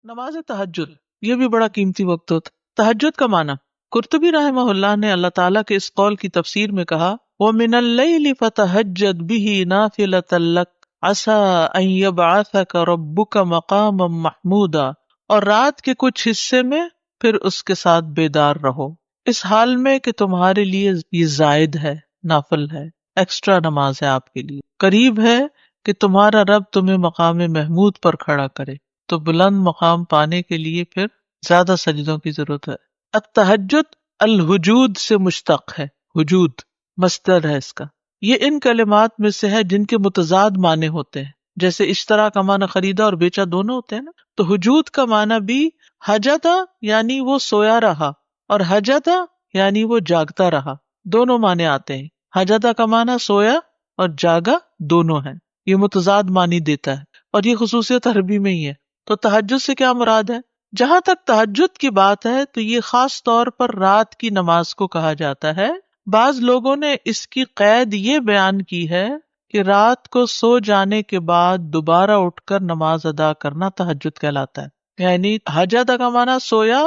نماز تہجد یہ بھی بڑا قیمتی وقت ہوتا ہے۔ تہجد کا معنی قرطبی رحمہ اللہ نے اللہ تعالیٰ کے اس قول کی تفسیر میں کہا وَمِنَ اللَّيْلِ فَتَهَجَّدْ بِهِ نَافِلَةً لَكَ عَسَىٰ أَن يَبْعَثَكَ رَبُّكَ مَقَامًا مَحْمُودًا، اور رات کے کچھ حصے میں پھر اس کے ساتھ بیدار رہو، اس حال میں کہ تمہارے لیے یہ زائد ہے، نافل ہے، ایکسٹرا نماز ہے آپ کے لیے، قریب ہے کہ تمہارا رب تمہیں مقام محمود پر کھڑا کرے، تو بلند مقام پانے کے لیے پھر زیادہ سجدوں کی ضرورت ہے۔ التہجد الہجود سے مشتق ہے، ہجود مصدر ہے اس کا۔ یہ ان کلمات میں سے ہے جن کے متضاد معنی ہوتے ہیں، جیسے اشترا کا معنی خریدا اور بیچا دونوں ہوتے ہیں نا، تو ہجود کا معنی بھی حجدا یعنی وہ سویا رہا، اور حجدا یعنی وہ جاگتا رہا، دونوں معنی آتے ہیں۔ حجدا کا معنی سویا اور جاگا دونوں ہیں، یہ متضاد معنی دیتا ہے، اور یہ خصوصیت عربی میں ہی ہے۔ تو تہجد سے کیا مراد ہے؟ جہاں تک تہجد کی بات ہے تو یہ خاص طور پر رات کی نماز کو کہا جاتا ہے۔ بعض لوگوں نے اس کی قید یہ بیان کی ہے کہ رات کو سو جانے کے بعد دوبارہ اٹھ کر نماز ادا کرنا تہجد کہلاتا ہے۔ یعنی حجدہ کا معنی سویا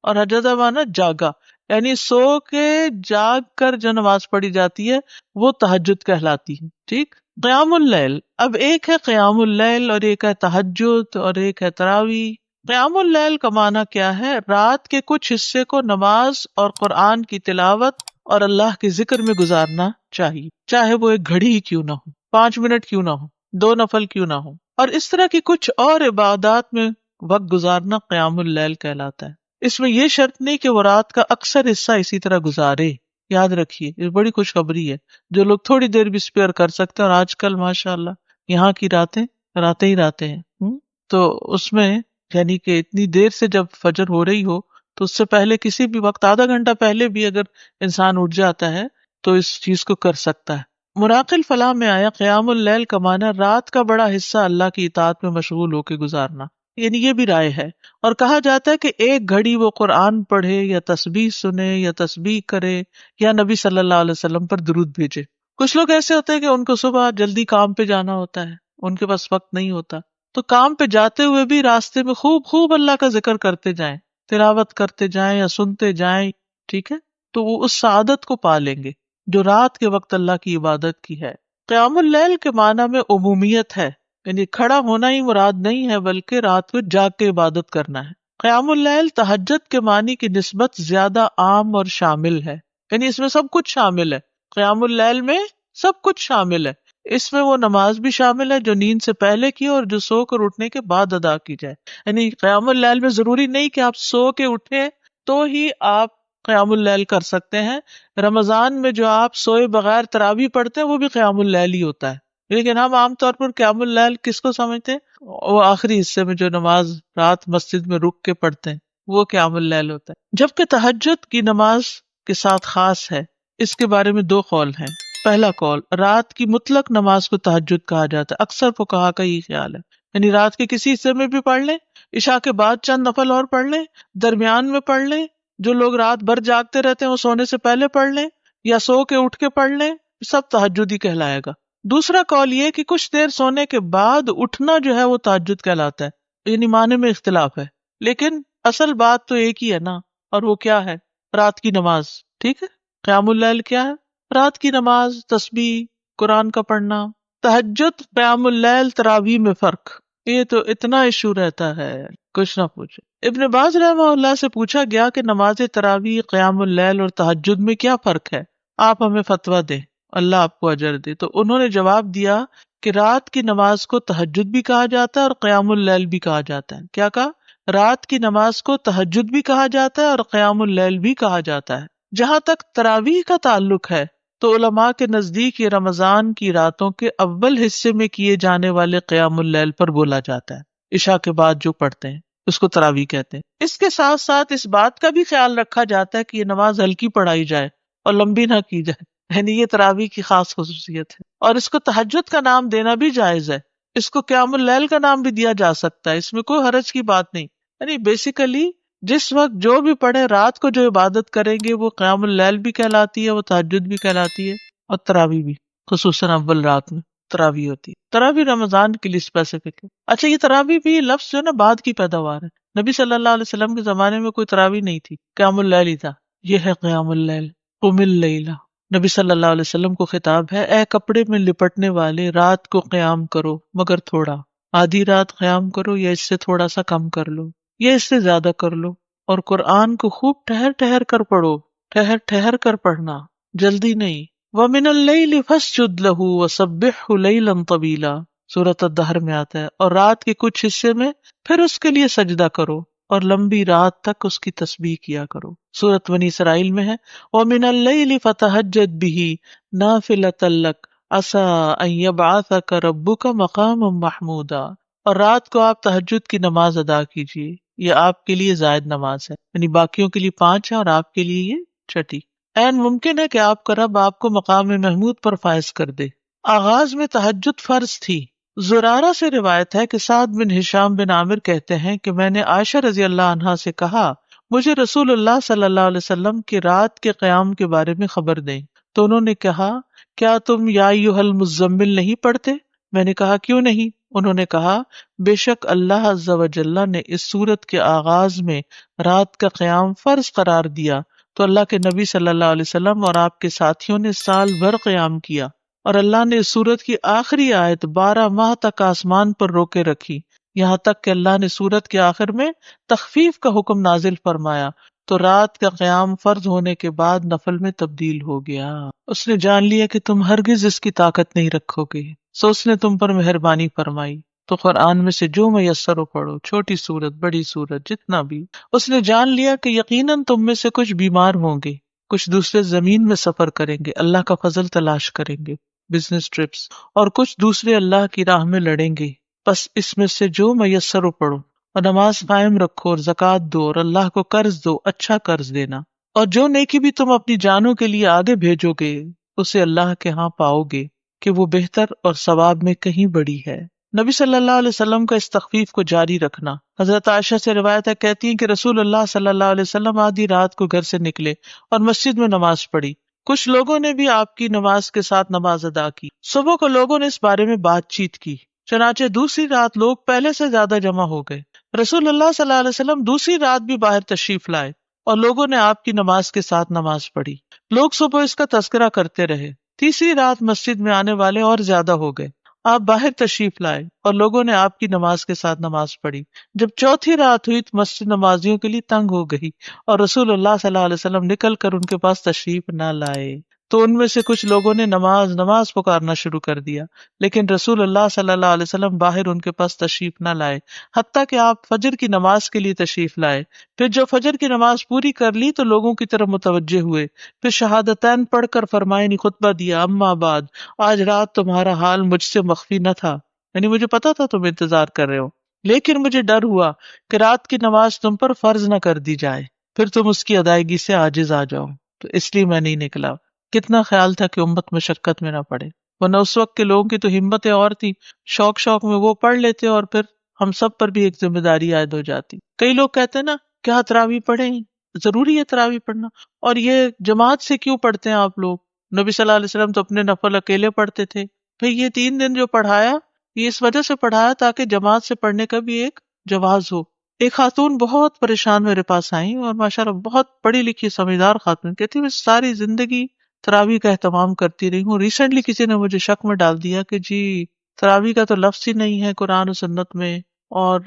اور حجدہ معنی جاگا، یعنی سو کے جاگ کر جو نماز پڑھی جاتی ہے وہ تہجد کہلاتی ہے۔ ٹھیک۔ قیام اللیل، اب ایک ہے قیام اللیل اور ایک ہے تہجد اور ایک ہے تراویح۔ قیام اللیل کا معنی کیا ہے؟ رات کے کچھ حصے کو نماز اور قرآن کی تلاوت اور اللہ کے ذکر میں گزارنا چاہیے، چاہے وہ ایک گھڑی ہی کیوں نہ ہو، 5 منٹ کیوں نہ ہو، 2 نفل کیوں نہ ہو، اور اس طرح کی کچھ اور عبادات میں وقت گزارنا قیام اللیل کہلاتا ہے۔ اس میں یہ شرط نہیں کہ وہ رات کا اکثر حصہ اسی طرح گزارے، یاد رکھیے یہ بڑی خوشخبری ہے، جو لوگ تھوڑی دیر بھی اسپیئر کر سکتے ہیں، اور آج کل ماشاءاللہ یہاں کی راتیں ہی راتیں ہیں، تو اس میں یعنی کہ اتنی دیر سے جب فجر ہو رہی ہو تو اس سے پہلے کسی بھی وقت آدھا گھنٹہ پہلے بھی اگر انسان اٹھ جاتا ہے تو اس چیز کو کر سکتا ہے۔ مراق الفلاح میں آیا قیام اللیل کا معنی رات کا بڑا حصہ اللہ کی اطاعت میں مشغول ہو کے گزارنا، یعنی یہ بھی رائے ہے، اور کہا جاتا ہے کہ ایک گھڑی وہ قرآن پڑھے یا تسبیح سنے یا تسبیح کرے یا نبی صلی اللہ علیہ وسلم پر درود بھیجے۔ کچھ لوگ ایسے ہوتے ہیں کہ ان کو صبح جلدی کام پہ جانا ہوتا ہے، ان کے پاس وقت نہیں ہوتا، تو کام پہ جاتے ہوئے بھی راستے میں خوب اللہ کا ذکر کرتے جائیں، تلاوت کرتے جائیں یا سنتے جائیں، ٹھیک ہے، تو وہ اس سعادت کو پا لیں گے جو رات کے وقت اللہ کی عبادت کی ہے۔ قیام اللیل کے معنی میں عمومیت ہے، یعنی کھڑا ہونا ہی مراد نہیں ہے بلکہ رات کو جاگ کے عبادت کرنا ہے۔ قیام اللیل تہجد کے معنی کی نسبت زیادہ عام اور شامل ہے، یعنی اس میں سب کچھ شامل ہے، قیام اللیل میں سب کچھ شامل ہے، اس میں وہ نماز بھی شامل ہے جو نیند سے پہلے کی اور جو سو کر اٹھنے کے بعد ادا کی جائے۔ یعنی قیام اللیل میں ضروری نہیں کہ آپ سو کے اٹھیں تو ہی آپ قیام اللیل کر سکتے ہیں، رمضان میں جو آپ سوئے بغیر تراویح پڑھتے ہیں وہ بھی قیام اللیل ہی ہوتا ہے، لیکن ہم عام طور پر قیام اللیل کس کو سمجھتے ہیں؟ وہ آخری حصے میں جو نماز رات مسجد میں رک کے پڑھتے ہیں وہ قیام اللیل ہوتا ہے، جبکہ تہجد کی نماز کے ساتھ خاص ہے۔ اس کے بارے میں 2 قول ہیں۔ پہلا قول، رات کی مطلق نماز کو تہجد کہا جاتا ہے، اکثر فقہا کا یہ خیال ہے، یعنی رات کے کسی حصے میں بھی پڑھ لیں، عشاء کے بعد چند نفل اور پڑھ لیں، درمیان میں پڑھ لیں، جو لوگ رات بھر جاگتے رہتے ہیں وہ سونے سے پہلے پڑھ لیں یا سو کے اٹھ کے پڑھ لیں، سب تہجد ہی کہلائے گا۔ دوسرا قول یہ کہ کچھ دیر سونے کے بعد اٹھنا جو ہے وہ تہجد کہلاتا ہے، یعنی معنی میں اختلاف ہے، لیکن اصل بات تو ایک ہی ہے نا، اور وہ کیا ہے؟ رات کی نماز۔ ٹھیک ہے، قیام اللیل کیا ہے؟ رات کی نماز، تسبیح، قرآن کا پڑھنا۔ تہجد، قیام اللیل، تراویح میں فرق، یہ تو اتنا ایشو رہتا ہے کچھ نہ پوچھے۔ ابن باز رحمہ اللہ سے پوچھا گیا کہ نماز تراویح، قیام اللیل اور تہجد میں کیا فرق ہے، آپ ہمیں فتویٰ دیں، اللہ آپ کو اجر دے۔ تو انہوں نے جواب دیا کہ رات کی نماز کو تہجد بھی کہا جاتا ہے اور قیام اللیل بھی کہا جاتا ہے۔ کیا کہا؟ رات کی نماز کو تہجد بھی کہا جاتا ہے اور قیام اللیل بھی کہا جاتا ہے۔ جہاں تک تراویح کا تعلق ہے تو علماء کے نزدیک یہ رمضان کی راتوں کے اول حصے میں کیے جانے والے قیام اللیل پر بولا جاتا ہے، عشاء کے بعد جو پڑھتے ہیں اس کو تراویح کہتے ہیں۔ اس کے ساتھ ساتھ اس بات کا بھی خیال رکھا جاتا ہے کہ یہ نماز ہلکی پڑھائی جائے اور لمبی نہ کی جائے، یعنی یہ تراویح کی خاص خصوصیت ہے، اور اس کو تہجد کا نام دینا بھی جائز ہے، اس کو قیام اللیل کا نام بھی دیا جا سکتا ہے، اس میں کوئی حرج کی بات نہیں۔ یعنی بیسیکلی جس وقت جو بھی پڑھے، رات کو جو عبادت کریں گے وہ قیام اللیل بھی کہلاتی ہے، وہ تہجد بھی کہلاتی ہے، اور تراویح بھی، خصوصاً اول رات میں تراویح ہوتی ہے۔ تراویح رمضان کے لیے اسپیسیفک ہے۔ اچھا، یہ تراویح بھی لفظ جو ہے نا بعد کی پیداوار ہے، نبی صلی اللہ علیہ وسلم کے زمانے میں کوئی تراویح نہیں تھی، قیام اللیل ہی تھا. یہ ہے قیام اللیل، قم اللیل. نبی صلی اللہ علیہ وسلم کو خطاب ہے، اے کپڑے میں لپٹنے والے، رات کو قیام کرو مگر تھوڑا. آدھی رات قیام کرو یا اس سے تھوڑا سا کم کر لو یا اس سے زیادہ کر لو. اور قرآن کو خوب ٹھہر ٹھہر کر پڑھو، ٹھہر ٹھہر کر پڑھنا، جلدی نہیں. وَمِنَ اللَّيْلِ فَاسْجُدْ لَهُ وَسَبِّحْهُ لَيْلًا طَوِيلًا سورۃ الدہر میں آتا ہے. اور رات کے کچھ حصے میں پھر اس کے لیے سجدہ کرو اور لمبی رات تک اس کی تسبیح کیا کرو. سورۃ بنی اسرائیل میں ہے وَمِنَ اللَّيْلِ فَتَہَجَّدْ بِهِ نَافِلَةً لَكَ عَسَىٰ أَن يَبْعَثَكَ رَبُّكَ مَقَامًا مَحْمُودًا. اور رات کو آپ تہجد کی نماز ادا کیجیے، یہ آپ کے لیے زائد نماز ہے، یعنی باقیوں کے لیے 5 ہے اور آپ کے لیے یہ چھٹی. این ممکن ہے کہ آپ کا رب آپ کو مقام محمود پر فائز کر دے. آغاز میں تہجد فرض تھی. زرارہ سے روایت ہے کہ سعد بن ہشام بن عامر کہتے ہیں کہ میں نے عائشہ رضی اللہ عنہا سے کہا مجھے رسول اللہ صلی اللہ علیہ وسلم کی رات کے قیام کے بارے میں خبر دیں. تو انہوں نے کہا کیا تم یا ایھا المزمل نہیں پڑھتے؟ میں نے کہا کیوں نہیں؟ انہوں نے کہا بے شک اللہ عز و جل نے اس سورت کے آغاز میں رات کا قیام فرض قرار دیا تو اللہ کے نبی صلی اللہ علیہ وسلم اور آپ کے ساتھیوں نے سال بھر قیام کیا، اور اللہ نے اس سورت کی آخری آیت 12 ماہ تک آسمان پر روکے رکھی، یہاں تک کہ اللہ نے سورت کے آخر میں تخفیف کا حکم نازل فرمایا تو رات کا قیام فرض ہونے کے بعد نفل میں تبدیل ہو گیا. اس نے جان لیا کہ تم ہرگز اس کی طاقت نہیں رکھو گے، سو اس نے تم پر مہربانی فرمائی تو قرآن میں سے جو میسر ہو پڑھو، چھوٹی سورت بڑی سورت جتنا بھی. اس نے جان لیا کہ یقیناً تم میں سے کچھ بیمار ہوں گے، کچھ دوسرے زمین میں سفر کریں گے، اللہ کا فضل تلاش کریں گے، بزنس ٹرپس، اور کچھ دوسرے اللہ کی راہ میں لڑیں گے. بس اس میں سے جو میسر ہو پڑھو اور نماز قائم رکھو اور زکوٰۃ دو اور اللہ کو قرض دو، اچھا قرض دینا. اور جو نیکی بھی تم اپنی جانوں کے لیے آگے بھیجو گے اسے اللہ کے ہاں پاؤ گے کہ وہ بہتر اور ثواب میں کہیں بڑی ہے. نبی صلی اللہ علیہ وسلم کا اس تخفیف کو جاری رکھنا. حضرت عائشہ سے روایت ہے، کہتی ہیں کہ رسول اللہ صلی اللہ علیہ وسلم آدھی رات کو گھر سے نکلے اور مسجد میں نماز پڑھی. کچھ لوگوں نے بھی آپ کی نماز کے ساتھ نماز ادا کی. صبح کو لوگوں نے اس بارے میں بات چیت کی، چنانچہ دوسری رات لوگ پہلے سے زیادہ جمع ہو گئے. رسول اللہ صلی اللہ علیہ وسلم دوسری رات بھی باہر تشریف لائے اور لوگوں نے آپ کی نماز کے ساتھ نماز پڑھی. لوگ صبح اس کا تذکرہ کرتے رہے. تیسری رات مسجد میں آنے والے اور زیادہ ہو گئے، آپ باہر تشریف لائے اور لوگوں نے آپ کی نماز کے ساتھ نماز پڑھی. جب چوتھی رات ہوئی تو مسجد نمازیوں کے لیے تنگ ہو گئی اور رسول اللہ صلی اللہ علیہ وسلم نکل کر ان کے پاس تشریف نہ لائے تو ان میں سے کچھ لوگوں نے نماز نماز پکارنا شروع کر دیا، لیکن رسول اللہ صلی اللہ علیہ وسلم باہر ان کے پاس تشریف نہ لائے حتیٰ کہ آپ فجر کی نماز کے لیے تشریف لائے. پھر جو فجر کی نماز پوری کر لی تو لوگوں کی طرف متوجہ ہوئے، پھر شہادتین پڑھ کر فرمائے خطبہ دیا، اما بعد، آج رات تمہارا حال مجھ سے مخفی نہ تھا، یعنی مجھے پتا تھا تم انتظار کر رہے ہو، لیکن مجھے ڈر ہوا کہ رات کی نماز تم پر فرض نہ کر دی جائے پھر تم اس کی ادائیگی سے عاجز آ جاؤ، تو اس لیے میں نہیں نکلا. کتنا خیال تھا کہ امت مشقت میں نہ پڑے، ورنہ اس وقت کے لوگوں کی تو ہمتیں اور تھی، شوق شوق میں وہ پڑھ لیتے اور پھر ہم سب پر بھی ایک ذمہ داری عائد ہو جاتی. کئی لوگ کہتے ہیں نا کیا تراویح پڑھیں، ضروری ہے تراویح پڑھنا، اور یہ جماعت سے کیوں پڑھتے ہیں آپ لوگ؟ نبی صلی اللہ علیہ وسلم تو اپنے نفل اکیلے پڑھتے تھے. پھر یہ 3 دن جو پڑھایا یہ اس وجہ سے پڑھایا تاکہ جماعت سے پڑھنے کا بھی ایک جواز ہو. ایک خاتون بہت پریشان میرے پاس آئیں اور ماشاءاللہ بہت پڑھی لکھی سمجھدار خاتون، کہتی میں ساری زندگی تراویح کا اہتمام کرتی رہی ہوں، ریسنٹلی کسی نے مجھے شک میں ڈال دیا کہ جی تراویح کا تو لفظ ہی نہیں ہے قرآن و سنت میں، اور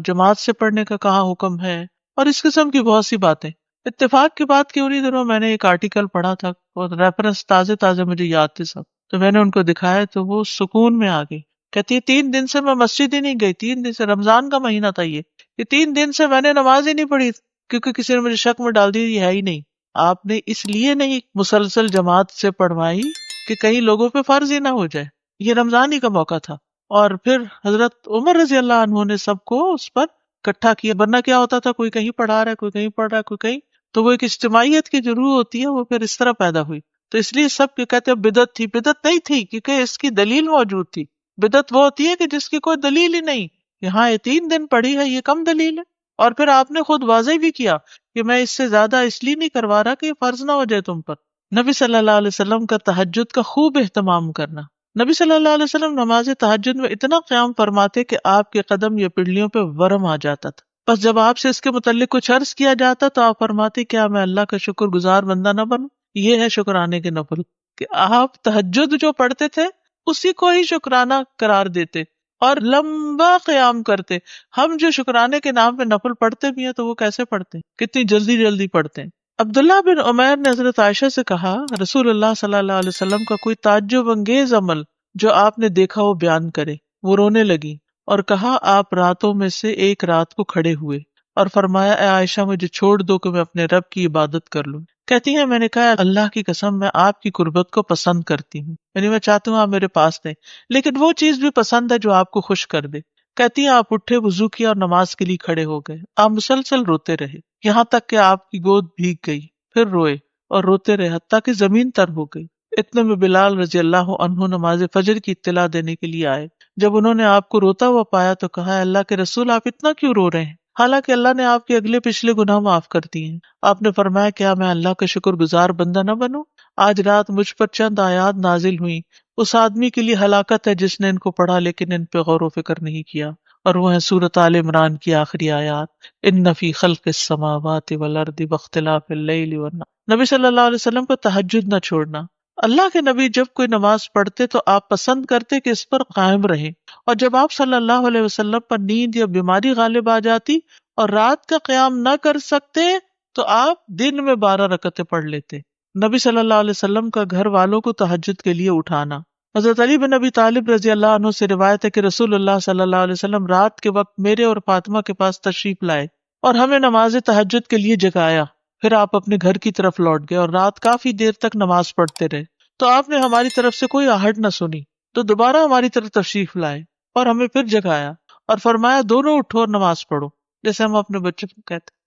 جماعت سے پڑھنے کا کہاں حکم ہے، اور اس قسم کی بہت سی باتیں. اتفاق کی بات کہ انہی دنوں میں نے ایک آرٹیکل پڑھا تھا اور ریفرنس تازے تازے مجھے یاد تھے سب، تو میں نے ان کو دکھایا تو وہ سکون میں آ گئی. کہتی ہے 3 دن سے میں مسجد ہی نہیں گئی، 3 دن سے، رمضان کا مہینہ تھا یہ 3 دن سے میں نے نماز ہی نہیں پڑھی کیونکہ کسی نے مجھے شک میں ڈال دی یہ ہے ہی نہیں. آپ نے اس لیے نہیں مسلسل جماعت سے پڑھوائی کہ کئی لوگوں پہ فرض ہی نہ ہو جائے، یہ رمضان ہی کا موقع تھا. اور پھر حضرت عمر رضی اللہ عنہ نے سب کو اس پر اکٹھا کیا، ورنہ کیا ہوتا تھا کوئی کہیں پڑھا رہا ہے کوئی کہیں پڑھ رہا ہے کوئی کہیں، تو وہ ایک اجتماعیت کی جو روح ہوتی ہے وہ پھر اس طرح پیدا ہوئی. تو اس لیے سب کہتے ہیں بدعت تھی، بدعت نہیں تھی کیونکہ اس کی دلیل موجود تھی. بدعت وہ ہوتی ہے کہ جس کی کوئی دلیل ہی نہیں، یہاں یہ 3 دن پڑھی ہے یہ کم دلیل ہے. اور پھر آپ نے خود واضح بھی کیا کہ میں اس سے زیادہ اس لیے نہیں کروا رہا کہ یہ فرض نہ ہو جائے تم پر. نبی صلی اللہ علیہ وسلم کا تہجد کا خوب اہتمام کرنا. نبی صلی اللہ علیہ وسلم نماز تہجد میں اتنا قیام فرماتے کہ آپ کے قدم یا پنڈلیوں پہ ورم آ جاتا تھا. بس جب آپ سے اس کے متعلق کچھ عرض کیا جاتا تو آپ فرماتے کیا میں اللہ کا شکر گزار بندہ نہ بنوں؟ یہ ہے شکرانے کے نفل کہ آپ تہجد جو پڑھتے تھے اسی کو ہی شکرانہ قرار دیتے اور لمبا قیام کرتے. ہم جو شکرانے کے نام پہ نفل پڑھتے بھی ہیں تو وہ کیسے پڑھتے ہیں، کتنی جلدی جلدی پڑھتے ہیں. عبداللہ بن عمیر نے حضرت عائشہ سے کہا رسول اللہ صلی اللہ علیہ وسلم کا کوئی تعجب انگیز عمل جو آپ نے دیکھا وہ بیان کرے. وہ رونے لگی اور کہا آپ راتوں میں سے ایک رات کو کھڑے ہوئے اور فرمایا اے عائشہ مجھے چھوڑ دو کہ میں اپنے رب کی عبادت کر لوں. کہتی ہیں میں نے کہا اللہ کی قسم میں آپ کی قربت کو پسند کرتی ہوں، یعنی میں چاہتی ہوں آپ میرے پاس دیں، لیکن وہ چیز بھی پسند ہے جو آپ کو خوش کر دے. کہتی ہیں آپ اٹھے، وضو کیا اور نماز کے لیے کھڑے ہو گئے. آپ مسلسل روتے رہے یہاں تک کہ آپ کی گود بھیگ گئی، پھر روئے اور روتے رہے حتیٰ کہ زمین تر ہو گئی. اتنے میں بلال رضی اللہ عنہ نماز فجر کی اطلاع دینے کے لیے آئے. جب انہوں نے آپ کو روتا ہوا پایا تو کہا اللہ کے رسول آپ اتنا کیوں رو رہے ہیں، حالانکہ اللہ نے آپ کے اگلے پچھلے گناہ معاف کر دیے ہیں. آپ نے فرمایا کیا میں اللہ کا شکر گزار بندہ نہ بنوں؟ آج رات مجھ پر چند آیات نازل ہوئی، اس آدمی کے لیے ہلاکت ہے جس نے ان کو پڑھا لیکن ان پہ غور و فکر نہیں کیا، اور وہ ہے سورۃ آل عمران کی آخری آیات ان فی خلق السماوات والارض واختلاف اللیل والنہار. نبی صلی اللہ علیہ وسلم کو تہجد نہ چھوڑنا. اللہ کے نبی جب کوئی نماز پڑھتے تو آپ پسند کرتے کہ اس پر قائم رہیں، اور جب آپ صلی اللہ علیہ وسلم پر نیند یا بیماری غالب آ جاتی اور رات کا قیام نہ کر سکتے تو آپ دن میں 12 رکعتیں پڑھ لیتے. نبی صلی اللہ علیہ وسلم کا گھر والوں کو تہجد کے لیے اٹھانا. حضرت علی بن ابی طالب رضی اللہ عنہ سے روایت ہے کہ رسول اللہ صلی اللہ علیہ وسلم رات کے وقت میرے اور فاطمہ کے پاس تشریف لائے اور ہمیں نماز تہجد کے لیے جگایا. پھر آپ اپنے گھر کی طرف لوٹ گئے اور رات کافی دیر تک نماز پڑھتے رہے. تو آپ نے ہماری طرف سے کوئی آہٹ نہ سنی تو دوبارہ ہماری طرف تشریف لائے اور ہمیں پھر جگایا اور فرمایا دونوں اٹھو اور نماز پڑھو، جیسے ہم اپنے بچوں کو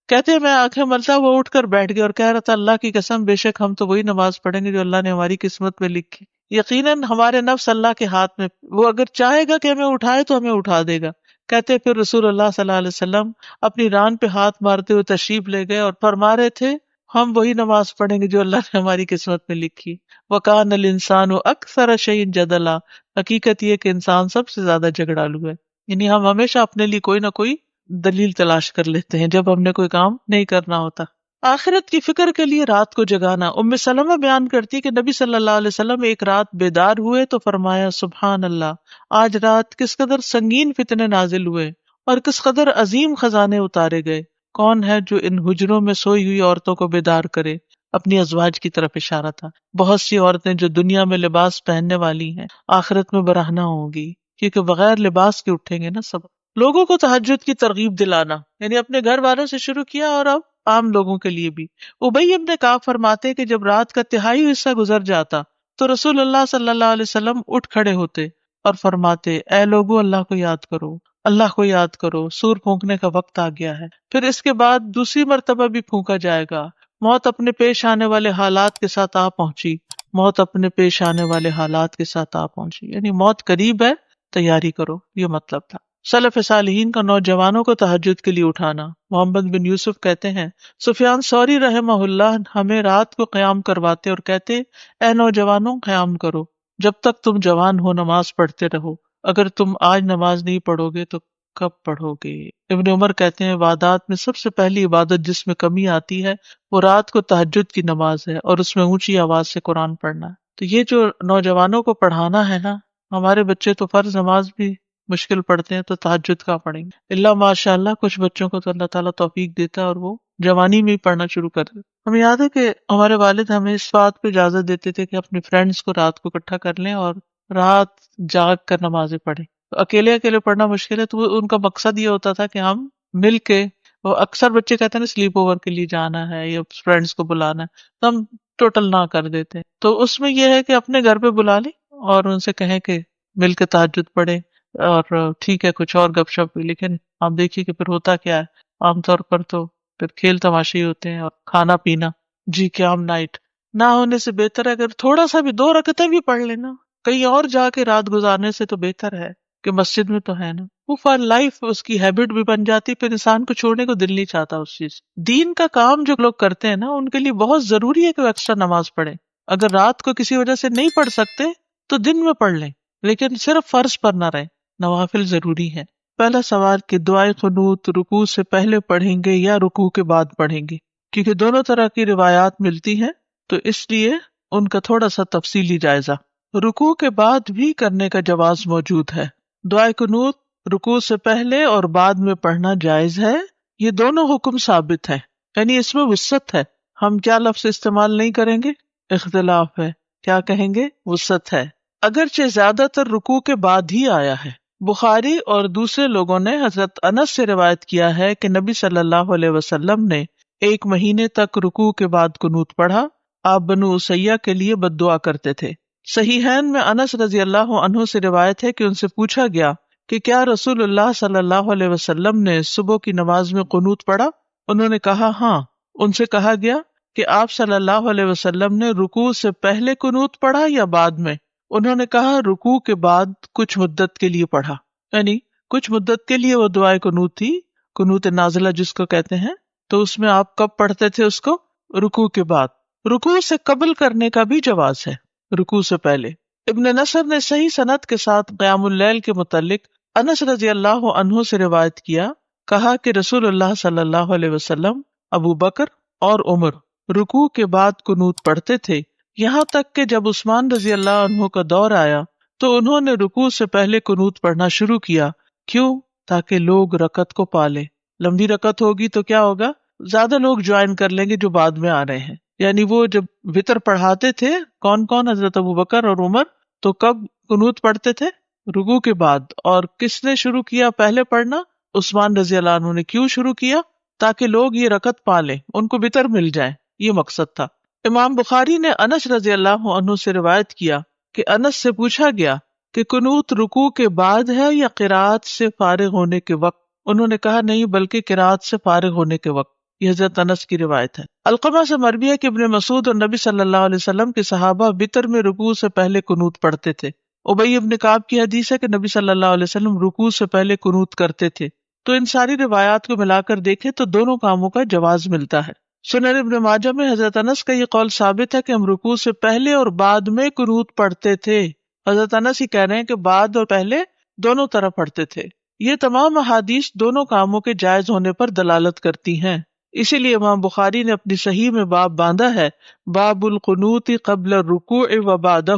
کہتے ہیں. میں آنکھیں ملتا وہ اٹھ کر بیٹھ گیا اور کہہ رہا تھا اللہ کی قسم بے شک ہم تو وہی نماز پڑھیں گے جو اللہ نے ہماری قسمت میں لکھی. یقیناً ہمارے نفس اللہ کے ہاتھ میں، وہ اگر چاہے گا کہ ہمیں اٹھائے تو ہمیں اٹھا دے گا. کہتے پھر رسول اللہ صلی اللہ علیہ وسلم اپنی ران پہ ہاتھ مارتے ہوئے تشریف لے گئے اور فرما رہے تھے ہم وہی نماز پڑھیں گے جو اللہ نے ہماری قسمت میں لکھی. وَكَانَ الْإِنسَانُ أَكْثَرَ شَيْءٍ جَدَلًا. حقیقت یہ کہ انسان سب سے زیادہ جھگڑالو ہے، یعنی ہم ہمیشہ اپنے لیے کوئی نہ کوئی دلیل تلاش کر لیتے ہیں جب ہم نے کوئی کام نہیں کرنا ہوتا. آخرت کی فکر کے لیے رات کو جگانا. ام سلمہ بیان کرتی کہ نبی صلی اللہ علیہ وسلم ایک رات بیدار ہوئے تو فرمایا سبحان اللہ، آج رات کس قدر سنگین فتنے نازل ہوئے اور کس قدر عظیم خزانے اتارے گئے. کون ہے جو ان حجروں میں سوئی ہوئی عورتوں کو بیدار کرے؟ اپنی ازواج کی طرف اشارہ تھا. بہت سی عورتیں جو دنیا میں لباس پہننے والی ہیں آخرت میں برہنہ ہوں گی، کیونکہ بغیر لباس کے اٹھیں گے نا سب. لوگوں کو تہجد کی ترغیب دلانا، یعنی اپنے گھر والوں سے شروع کیا اور اب عام لوگوں کے لیے بھی. ابی ابن کعب فرماتے کہ جب رات کا تہائی حصہ گزر جاتا تو رسول اللہ صلی اللہ علیہ وسلم اٹھ کھڑے ہوتے اور فرماتے اے لوگو اللہ کو یاد کرو، اللہ کو یاد کرو، سور پھونکنے کا وقت آ گیا ہے. پھر اس کے بعد دوسری مرتبہ بھی پھونکا جائے گا. موت اپنے پیش آنے والے حالات کے ساتھ آ پہنچی، موت اپنے پیش آنے والے حالات کے ساتھ آ پہنچی، یعنی موت قریب ہے، تیاری کرو، یہ مطلب تھا. سلف صالحین کا نوجوانوں کو تہجد کے لیے اٹھانا. محمد بن یوسف کہتے ہیں سفیان ثوری رحمہ اللہ ہمیں رات کو قیام کرواتے اور کہتے اے نوجوانوں قیام کرو، جب تک تم جوان ہو نماز پڑھتے رہو، اگر تم آج نماز نہیں پڑھو گے تو کب پڑھو گے. ابن عمر کہتے ہیں عبادات میں سب سے پہلی عبادت جس میں کمی آتی ہے وہ رات کو تہجد کی نماز ہے اور اس میں اونچی آواز سے قرآن پڑھنا ہے. تو یہ جو نوجوانوں کو پڑھانا ہے نا، ہمارے بچے تو فرض نماز بھی مشکل پڑھتے ہیں تو تہجد کا پڑھیں گے. اللہ ماشاء اللہ کچھ بچوں کو تو اللہ تعالیٰ توفیق دیتا ہے اور وہ جوانی میں ہی پڑھنا شروع کر دیتے. ہمیں یاد ہے کہ ہمارے والد ہمیں اس بات پہ اجازت دیتے تھے کہ اپنے فرینڈس کو رات کو اکٹھا کر لیں اور رات جاگ کر نمازیں پڑھیں. اکیلے اکیلے پڑھنا مشکل ہے تو ان کا مقصد یہ ہوتا تھا کہ ہم مل کے، وہ اکثر بچے کہتے ہیں نا سلیپ اوور کے لیے جانا ہے یا فرینڈس کو بلانا ہے، تو ہم ٹوٹل نہ کر دیتے. تو اس میں یہ ہے کہ اپنے گھر پہ بلا لیں اور ان سے کہیں کہ مل کے تہجد پڑھیں، اور ٹھیک ہے کچھ اور گپ شپ بھی، لیکن آپ دیکھیے کہ پھر ہوتا کیا ہے عام طور پر تو پھر کھیل تماشے ہی ہوتے ہیں اور کھانا پینا. جی قیام نائٹ نہ ہونے سے بہتر ہے اگر تھوڑا سا بھی 2 رکعتیں بھی پڑھ لینا، کہیں اور جا کے رات گزارنے سے تو بہتر ہے کہ مسجد میں تو ہے نا. وہ فار لائف اس کی ہیبٹ بھی بن جاتی، پھر انسان کو چھوڑنے کو دل نہیں چاہتا اس چیز. دین کا کام جو لوگ کرتے ہیں نا ان کے لیے بہت ضروری ہے کہ وہ ایکسٹرا نماز پڑھیں. اگر رات کو کسی وجہ سے نہیں پڑھ سکتے تو دن میں پڑھ لیں، لیکن صرف فرض پر نہ رہیں، نوافل ضروری ہے. پہلا سوال کہ دعائے قنوت رکوع سے پہلے پڑھیں گے یا رکوع کے بعد پڑھیں گے، کیونکہ دونوں طرح کی روایات ملتی ہیں تو اس لیے ان کا تھوڑا سا تفصیلی جائزہ۔ رکوع کے بعد بھی کرنے کا جواز موجود ہے۔ دعائے قنوت رکوع سے پہلے اور بعد میں پڑھنا جائز ہے، یہ دونوں حکم ثابت ہیں، یعنی اس میں وسعت ہے۔ ہم کیا لفظ استعمال نہیں کریں گے؟ اختلاف ہے، کیا کہیں گے؟ وسعت ہے، اگرچہ زیادہ تر رکوع کے بعد ہی آیا ہے۔ بخاری اور دوسرے لوگوں نے حضرت انس سے روایت کیا ہے کہ نبی صلی اللہ علیہ وسلم نے 1 مہینے تک رکوع کے بعد قنوت پڑھا۔ آپ بنو اسیہ کے لیے بد دعا کرتے تھے۔ صحیحین میں انس رضی اللہ عنہ سے روایت ہے کہ ان سے پوچھا گیا کہ کیا رسول اللہ صلی اللہ علیہ وسلم نے صبح کی نماز میں قنوت پڑھا؟ انہوں نے کہا ہاں۔ ان سے کہا گیا کہ آپ صلی اللہ علیہ وسلم نے رکوع سے پہلے قنوت پڑھا یا بعد میں؟ انہوں نے کہا رکوع کے بعد کچھ مدت کے لیے پڑھا، یعنی کچھ مدت کے لیے وہ دعائے قنوت تھی، قنوت نازلہ جس کو کہتے ہیں۔ تو اس میں آپ کب پڑھتے تھے اس کو؟ رکوع کے بعد۔ رکوع سے قبل کرنے کا بھی جواز ہے، رکوع سے پہلے۔ ابن نصر نے صحیح سند کے ساتھ قیام اللیل کے متعلق انس رضی اللہ عنہ سے روایت کیا، کہا کہ رسول اللہ صلی اللہ علیہ وسلم، ابو بکر اور عمر رکوع کے بعد قنوت پڑھتے تھے، یہاں تک کہ جب عثمان رضی اللہ عنہ کا دور آیا تو انہوں نے رکوع سے پہلے قنوت پڑھنا شروع کیا۔ کیوں؟ تاکہ لوگ رکعت کو پالیں۔ لمبی رکعت ہوگی تو کیا ہوگا؟ زیادہ لوگ جوائن کر لیں گے جو بعد میں آ رہے ہیں۔ یعنی وہ جب وتر پڑھاتے تھے، کون کون؟ حضرت ابو بکر اور عمر، تو کب قنوت پڑھتے تھے؟ رکوع کے بعد۔ اور کس نے شروع کیا پہلے پڑھنا؟ عثمان رضی اللہ عنہ نے۔ کیوں شروع کیا؟ تاکہ لوگ یہ رکعت پالیں، ان کو وتر مل جائے، یہ مقصد تھا۔ امام بخاری نے انس رضی اللہ عنہ سے روایت کیا کہ انس سے پوچھا گیا کہ قنوت رکوع کے بعد ہے یا قرات سے فارغ ہونے کے وقت؟ انہوں نے کہا نہیں، بلکہ قرات سے فارغ ہونے کے وقت۔ یہ حضرت انس کی روایت ہے۔ علقمہ سے مروی ہے کہ ابن مسعود اور نبی صلی اللہ علیہ وسلم کے صحابہ وتر میں رکوع سے پہلے قنوت پڑھتے تھے۔ ابی ابن کعب کی حدیث ہے کہ نبی صلی اللہ علیہ وسلم رکوع سے پہلے قنوت کرتے تھے۔ تو ان ساری روایات کو ملا کر دیکھیں تو دونوں کاموں کا جواز ملتا ہے۔ سنن ابن ماجہ میں حضرت انس کا یہ قول ثابت ہے کہ ہم رکوع سے پہلے اور بعد میں قنوت پڑھتے تھے۔ حضرت انس ہی کہہ رہے ہیں کہ بعد اور پہلے دونوں طرح پڑھتے تھے۔ یہ تمام احادیث دونوں کاموں کے جائز ہونے پر دلالت کرتی ہیں، اسی لیے امام بخاری نے اپنی صحیح میں باب باندھا ہے، باب القنوت قبل الرکوع و بعدہ،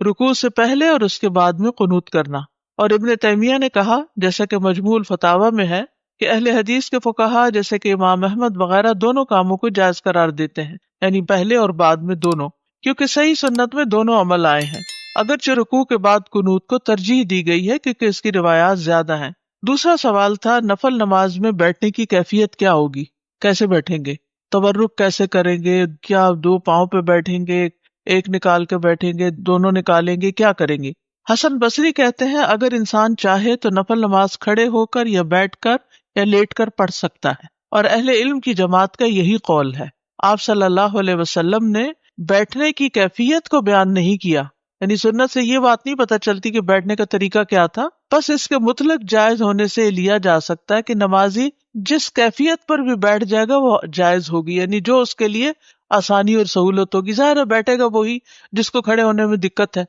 رکوع سے پہلے اور اس کے بعد میں قنوت کرنا۔ اور ابن تیمیہ نے کہا، جیسا کہ مجموع الفتاوی میں ہے، کہ اہل حدیث کے فقہا جیسے کہ امام احمد وغیرہ دونوں کاموں کو جائز قرار دیتے ہیں، یعنی پہلے اور بعد میں دونوں، کیونکہ صحیح سنت میں دونوں عمل آئے ہیں۔ اگرچہ رکوع کے بعد قنوت کو ترجیح دی گئی ہے کیونکہ اس کی روایات زیادہ ہیں۔ دوسرا سوال تھا نفل نماز میں بیٹھنے کی کیفیت کیا ہوگی، کیسے بیٹھیں گے، تورک کیسے کریں گے، کیا 2 پاؤں پہ بیٹھیں گے، ایک نکال کے بیٹھیں گے، دونوں نکالیں گے، کیا کریں گے؟ حسن بصری کہتے ہیں اگر انسان چاہے تو نفل نماز کھڑے ہو کر یا بیٹھ کر یا لیٹ کر پڑھ سکتا ہے، اور اہل علم کی جماعت کا یہی قول ہے۔ آپ صلی اللہ علیہ وسلم نے بیٹھنے کی کیفیت کو بیان نہیں کیا، یعنی سنت سے یہ بات نہیں پتہ چلتی کہ بیٹھنے کا طریقہ کیا تھا، بس اس کے مطلق جائز ہونے سے لیا جا سکتا ہے کہ نمازی جس کیفیت پر بھی بیٹھ جائے گا وہ جائز ہوگی، یعنی جو اس کے لیے آسانی اور سہولت ہوگی۔ ظاہر ہے بیٹھے گا وہی جس کو کھڑے ہونے میں دقت ہے،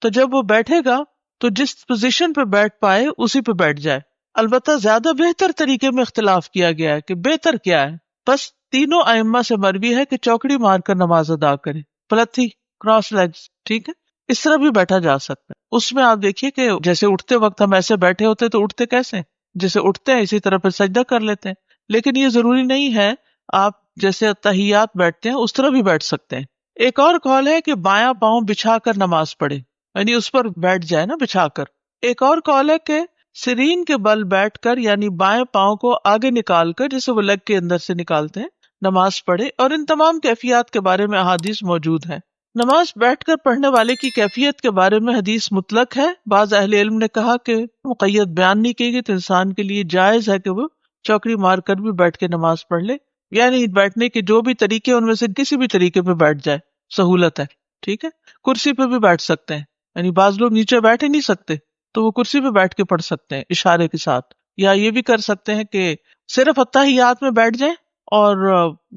تو جب وہ بیٹھے گا تو جس پوزیشن پہ بیٹھ پائے اسی پہ بیٹھ جائے۔ البتہ زیادہ بہتر طریقے میں اختلاف کیا گیا ہے کہ بہتر کیا ہے، بس تینوں ائمہ سے مروی ہے کہ چوکڑی مار کر نماز ادا کرے، پلتھی، کراس لیگز، ٹھیک ہے، اس طرح بھی بیٹھا جا سکتا ہے۔ اس میں آپ دیکھیے کہ جیسے اٹھتے وقت ہم ایسے بیٹھے ہوتے تو اٹھتے کیسے، جیسے اٹھتے ہیں اسی طرح پھر سجدہ کر لیتے ہیں، لیکن یہ ضروری نہیں ہے آپ جیسے تحیات بیٹھتے ہیں اس طرح بھی بیٹھ سکتے ہیں۔ ایک اور قول ہے کہ بایاں پاؤں بچھا کر نماز پڑھے، یعنی اس پر بیٹھ جائے نا بچھا کر۔ ایک اور قول ہے کہ سرین کے بل بیٹھ کر، یعنی بائیں پاؤں کو آگے نکال کر جسے وہ لیگ کے اندر سے نکالتے ہیں، نماز پڑھے، اور ان تمام کیفیات کے بارے میں احادیث موجود ہیں۔ نماز بیٹھ کر پڑھنے والے کی کیفیت کے بارے میں حدیث مطلق ہے، بعض اہل علم نے کہا کہ مقید بیان نہیں کی گئی تو انسان کے لیے جائز ہے کہ وہ چوکڑی مار کر بھی بیٹھ کے نماز پڑھ لے، یعنی بیٹھنے کے جو بھی طریقے ان میں سے کسی بھی طریقے پہ بیٹھ جائے، سہولت ہے، ٹھیک ہے۔ کرسی پہ بھی بیٹھ سکتے ہیں، یعنی بعض لوگ نیچے بیٹھ ہی نہیں سکتے تو وہ کرسی پہ بیٹھ کے پڑھ سکتے ہیں اشارے کے ساتھ، یا یہ بھی کر سکتے ہیں کہ صرف اتحیات میں بیٹھ جائیں اور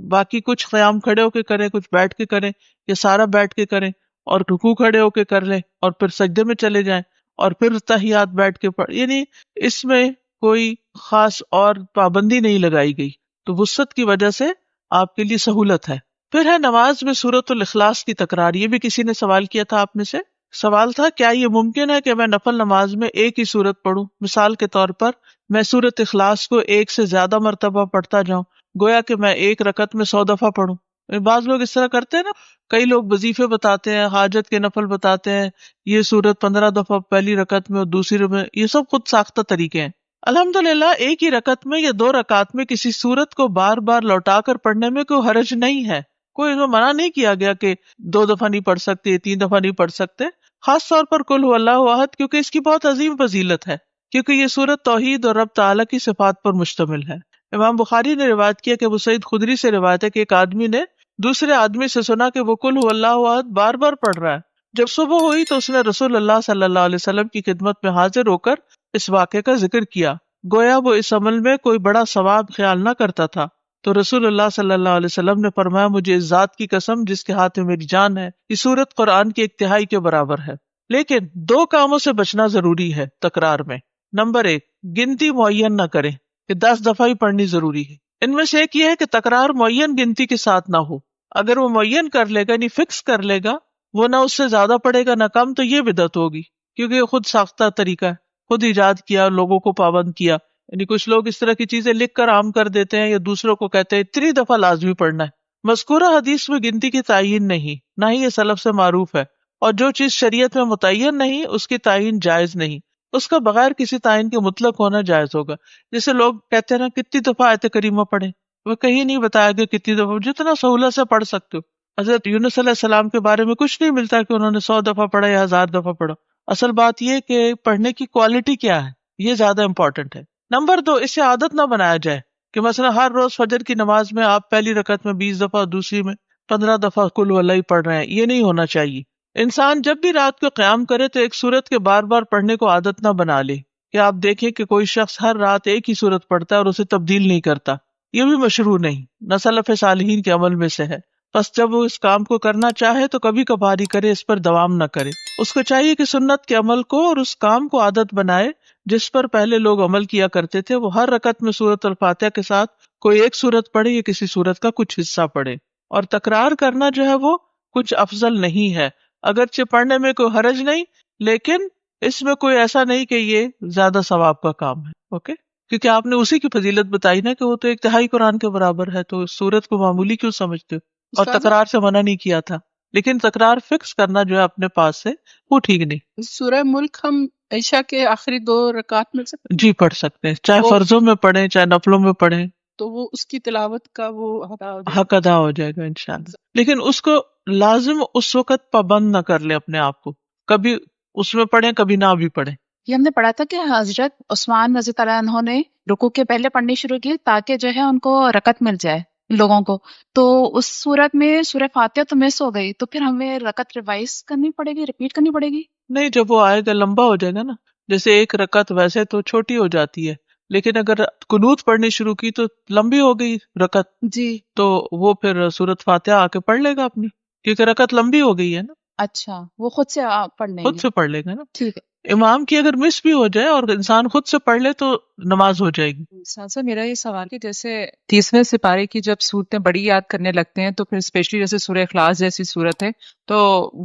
باقی کچھ قیام کھڑے ہو کے کریں، کچھ بیٹھ کے کریں، یا سارا بیٹھ کے کریں اور رکوع کھڑے ہو کے کر لیں اور پھر سجدے میں چلے جائیں، اور پھر تحیات بیٹھ کے پڑھ، یعنی اس میں کوئی خاص اور پابندی نہیں لگائی گئی، تو وسعت کی وجہ سے آپ کے لیے سہولت ہے۔ پھر ہے نماز میں سورۃ الاخلاص کی تکرار، یہ بھی کسی نے سوال کیا تھا آپ میں سے، سوال تھا کیا یہ ممکن ہے کہ میں نفل نماز میں ایک ہی سورت پڑھوں؟ مثال کے طور پر میں سورۃ اخلاص کو ایک سے زیادہ مرتبہ پڑھتا جاؤں، گویا کہ میں ایک رکعت میں 100 دفعہ پڑھوں۔ بعض لوگ اس طرح کرتے ہیں نا، کئی لوگ وظیفے بتاتے ہیں، حاجت کے نفل بتاتے ہیں، یہ سورت 15 دفعہ پہلی رکعت میں اور دوسری میں، یہ سب خود ساختہ طریقے ہیں۔ الحمدللہ ایک ہی رکعت میں یا 2 رکعت میں کسی سورت کو بار بار لوٹا کر پڑھنے میں کوئی حرج نہیں ہے، کوئی اس میں منع نہیں کیا گیا کہ 2 دفعہ نہیں پڑھ سکتے، 3 دفعہ نہیں پڑھ سکتے، خاص طور پر قل هو اللہ احد، کیونکہ اس کی بہت عظیم فضیلت ہے، کیونکہ یہ سورت توحید اور رب تعالیٰ کی صفات پر مشتمل ہے۔ امام بخاری نے روایت کیا کہ ابو سعید خدری سے روایت ہے کہ ایک آدمی نے دوسرے آدمی سے سنا کہ وہ قل هو اللہ احد بار بار پڑھ رہا ہے۔ جب صبح ہوئی تو اس نے رسول اللہ صلی اللہ علیہ وسلم کی خدمت میں حاضر ہو کر اس واقعے کا ذکر کیا، گویا وہ اس عمل میں کوئی بڑا ثواب خیال نہ کرتا تھا۔ تو رسول اللہ صلی اللہ علیہ وسلم نے فرمایا مجھے اس ذات کی قسم جس کے ہاتھ میں میری جان ہے، یہ سورت قرآن کی 1 تہائی کے برابر ہے۔ لیکن 2 کاموں سے بچنا ضروری ہے تکرار میں۔ نمبر 1، گنتی معین نہ کریں کہ 10 دفعہ ہی پڑھنی ضروری ہے۔ ان میں سے ایک یہ ہے کہ تکرار معین گنتی کے ساتھ نہ ہو، اگر وہ معین کر لے گا یعنی فکس کر لے گا، وہ نہ اس سے زیادہ پڑھے گا نہ کم، تو یہ بدعت ہوگی، کیونکہ یہ خود ساختہ طریقہ ہے، خود ایجاد کیا، لوگوں کو پابند کیا۔ یعنی کچھ لوگ اس طرح کی چیزیں لکھ کر عام کر دیتے ہیں یا دوسروں کو کہتے ہیں 3 دفعہ لازمی پڑھنا ہے۔ مذکورہ حدیث میں گنتی کی تعین نہیں، نہ ہی یہ سلف سے معروف ہے، اور جو چیز شریعت میں متعین نہیں اس کی تعین جائز نہیں، اس کا بغیر کسی تعین کے مطلق ہونا جائز ہوگا۔ جیسے لوگ کہتے ہیں نا کتنی دفعہ آیت کریمہ پڑھیں، وہ کہیں نہیں بتایا گیا کتنی دفعہ، جتنا سہولت سے پڑھ سکتے ہو۔ حضرت یونس علیہ السلام کے بارے میں کچھ نہیں ملتا کہ انہوں نے 100 دفعہ پڑھا یا 1000 دفعہ پڑھا۔ اصل بات یہ کہ پڑھنے کی کوالٹی کیا ہے، یہ زیادہ امپورٹنٹ ہے۔ نمبر 2، اسے عادت نہ بنایا جائے کہ مثلا ہر روز فجر کی نماز میں آپ پہلی رکعت میں 20 دفعہ، دوسری میں 15 دفعہ قل هو اللہ پڑھ رہے ہیں، یہ نہیں ہونا چاہیے۔ انسان جب بھی رات کو قیام کرے تو ایک سورت کے بار بار پڑھنے کو عادت نہ بنا لے، کہ آپ دیکھیں کہ کوئی شخص ہر رات ایک ہی سورت پڑھتا ہے اور اسے تبدیل نہیں کرتا، یہ بھی مشروع نہیں، نہ سلف صالحین کے عمل میں سے ہے۔ بس جب وہ اس کام کو کرنا چاہے تو کبھی کبھار ہی کرے، اس پر دوام نہ کرے۔ اس کو چاہیے کہ سنت کے عمل کو اور اس کام کو عادت بنائے جس پر پہلے لوگ عمل کیا کرتے تھے، وہ ہر رکعت میں سورۃ الفاتحہ کے ساتھ کوئی ایک سورت پڑھے یا کسی سورت کا کچھ حصہ پڑھے۔ اور تکرار کرنا جو ہے وہ کچھ افضل نہیں ہے، اگرچہ پڑھنے میں کوئی حرج نہیں، لیکن اس میں کوئی ایسا نہیں کہ یہ زیادہ ثواب کا کام ہے۔ اوکے، کیونکہ آپ نے اسی کی فضیلت بتائی نا کہ وہ تو 1 تہائی قرآن کے برابر ہے، تو اس سورت کو معمولی کیوں سمجھتے ہو؟ اور تکرار سے منع نہیں کیا تھا، لیکن تکرار فکس کرنا جو ہے اپنے پاس سے وہ ٹھیک نہیں۔ سورہ ملک ہم عشاء کے آخری 2 رکعت میں سے جی پڑھ سکتے ہیں، چاہے وہ فرضوں میں پڑھیں چاہے نفلوں میں پڑھیں، تو وہ اس کی تلاوت کا وہ ادا ہو جائے حق ادا ہو جائے گا انشاءاللہ۔ لیکن اس کو لازم اس وقت پابند نہ کر لیں اپنے آپ کو، کبھی اس میں پڑھیں کبھی نہ بھی پڑھیں۔ یہ ہم نے پڑھا تھا کہ حضرت عثمان رضی اللہ عنہ نے رکوع کے پہلے پڑھنی شروع کی تاکہ جو ہے ان کو رکعت مل جائے لوگوں کو، تو اس صورت میں سورہ فاتحہ تو مس ہو گئی، تو پھر ہمیں رکعت ریوائز کرنی پڑے گی، ریپیٹ کرنی پڑے گی؟ نہیں، جب وہ آئے گا لمبا ہو جائے گا نا، جیسے 1 رکعت ویسے تو چھوٹی ہو جاتی ہے، لیکن اگر قنوت پڑھنی شروع کی تو لمبی ہو گئی رکعت، جی تو وہ پھر سورۃ فاتحہ آ کے پڑھ لے گا اپنی، کیونکہ رکعت لمبی ہو گئی ہے نا، اچھا، وہ خود سے پڑھ لیں خود گے، سے پڑھ لے گا نا۔ ٹھیک ہے۔ امام کی اگر مس بھی ہو جائے اور انسان خود سے پڑھ لے تو نماز ہو جائے گی۔ سانسا میرا یہ سوال کہ جیسے 30ویں سپارے کی جب صورتیں بڑی یاد کرنے لگتے ہیں تو پھر اسپیشلی جیسے سورہ اخلاص جیسی صورت ہے تو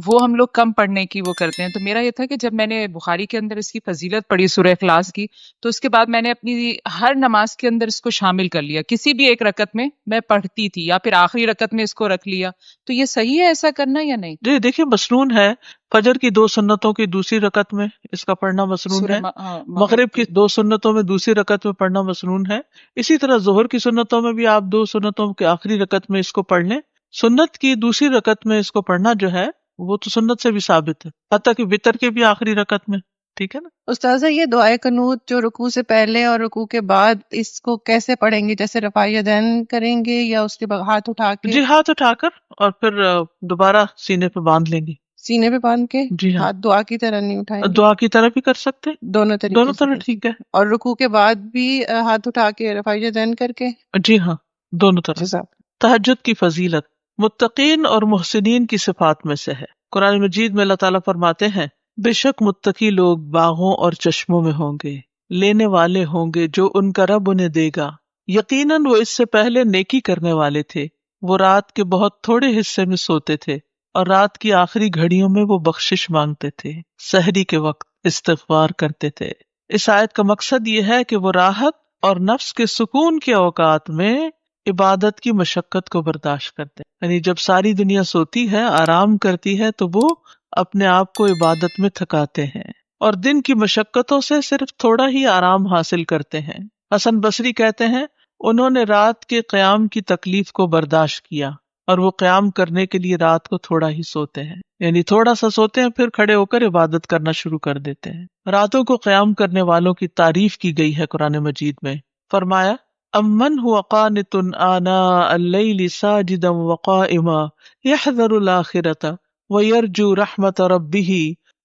وہ ہم لوگ کم پڑھنے کی وہ کرتے ہیں، تو میرا یہ تھا کہ جب میں نے بخاری کے اندر اس کی فضیلت پڑھی سورہ اخلاص کی تو اس کے بعد میں نے اپنی ہر نماز کے اندر اس کو شامل کر لیا، کسی بھی ایک رکعت میں میں پڑھتی تھی یا پھر آخری رکعت میں اس کو رکھ لیا، تو یہ صحیح ہے ایسا کرنا یا نہیں؟ جی دیکھیے، مسنون ہے، فجر کی 2 سنتوں کی دوسری رکعت میں اس کا پڑھنا مسنون سورہ ہے، مغرب کی 2 سنتوں میں دوسری رکعت میں پڑھنا مسنون ہے، اسی طرح ظہر کی سنتوں میں بھی آپ 2 سنتوں کی آخری رکعت میں اس کو پڑھ لیں۔ سنت کی دوسری رکعت میں اس کو پڑھنا جو ہے وہ تو سنت سے بھی ثابت ہے، حتیٰ کہ وتر کی بھی آخری رکعت میں، ٹھیک ہے نا۔ استاذہ یہ دعائے قنوت جو رکوع سے پہلے اور رکوع کے بعد اس کو کیسے پڑھیں گے؟ جیسے رفع یدین کریں گے یا اس کے بعد ہاتھ اٹھا کے؟ جی ہاتھ اٹھا کر اور پھر دوبارہ سینے پہ باندھ لیں گے۔ سینے پہ باندھ کے؟ جی ہاں، ہاتھ دعا کی طرح نہیں اٹھائیں گے؟ دعا کی طرح بھی کر سکتے ہیں، دونوں طریقے دونوں سے طرح کر ٹھیک ہے۔ اور رکوع کے بعد بھی ہاتھ اٹھا کے رفع یدین کر کے؟ جی ہاں، دونوں طرح۔ جزاک تہجد کی فضیلت متقین اور محسنین کی صفات میں سے ہے۔ قرآن مجید میں اللہ تعالیٰ فرماتے ہیں بے شک متقی لوگ باغوں اور چشموں میں ہوں گے، لینے والے ہوں گے جو ان کا رب انہیں دے گا۔ یقیناً وہ اس سے پہلے نیکی کرنے والے تھے، وہ رات کے بہت تھوڑے حصے میں سوتے تھے اور رات کی آخری گھڑیوں میں وہ بخشش مانگتے تھے، سحری کے وقت استغفار کرتے تھے۔ اس آیت کا مقصد یہ ہے کہ وہ راحت اور نفس کے سکون کے اوقات میں عبادت کی مشقت کو برداشت کرتے ہیں، یعنی جب ساری دنیا سوتی ہے، آرام کرتی ہے، تو وہ اپنے آپ کو عبادت میں تھکاتے ہیں اور دن کی مشقتوں سے صرف تھوڑا ہی آرام حاصل کرتے ہیں۔ حسن بصری کہتے ہیں انہوں نے رات کے قیام کی تکلیف کو برداشت کیا اور وہ قیام کرنے کے لیے رات کو تھوڑا ہی سوتے ہیں، یعنی تھوڑا سا سوتے ہیں پھر کھڑے ہو کر عبادت کرنا شروع کر دیتے ہیں۔ راتوں کو قیام کرنے والوں کی تعریف کی گئی ہے قرآن مجید میں، فرمایا امن هو قانت آناء اللیل ساجدا وقائما یحذر الآخرة ویرجو رحمت ربہ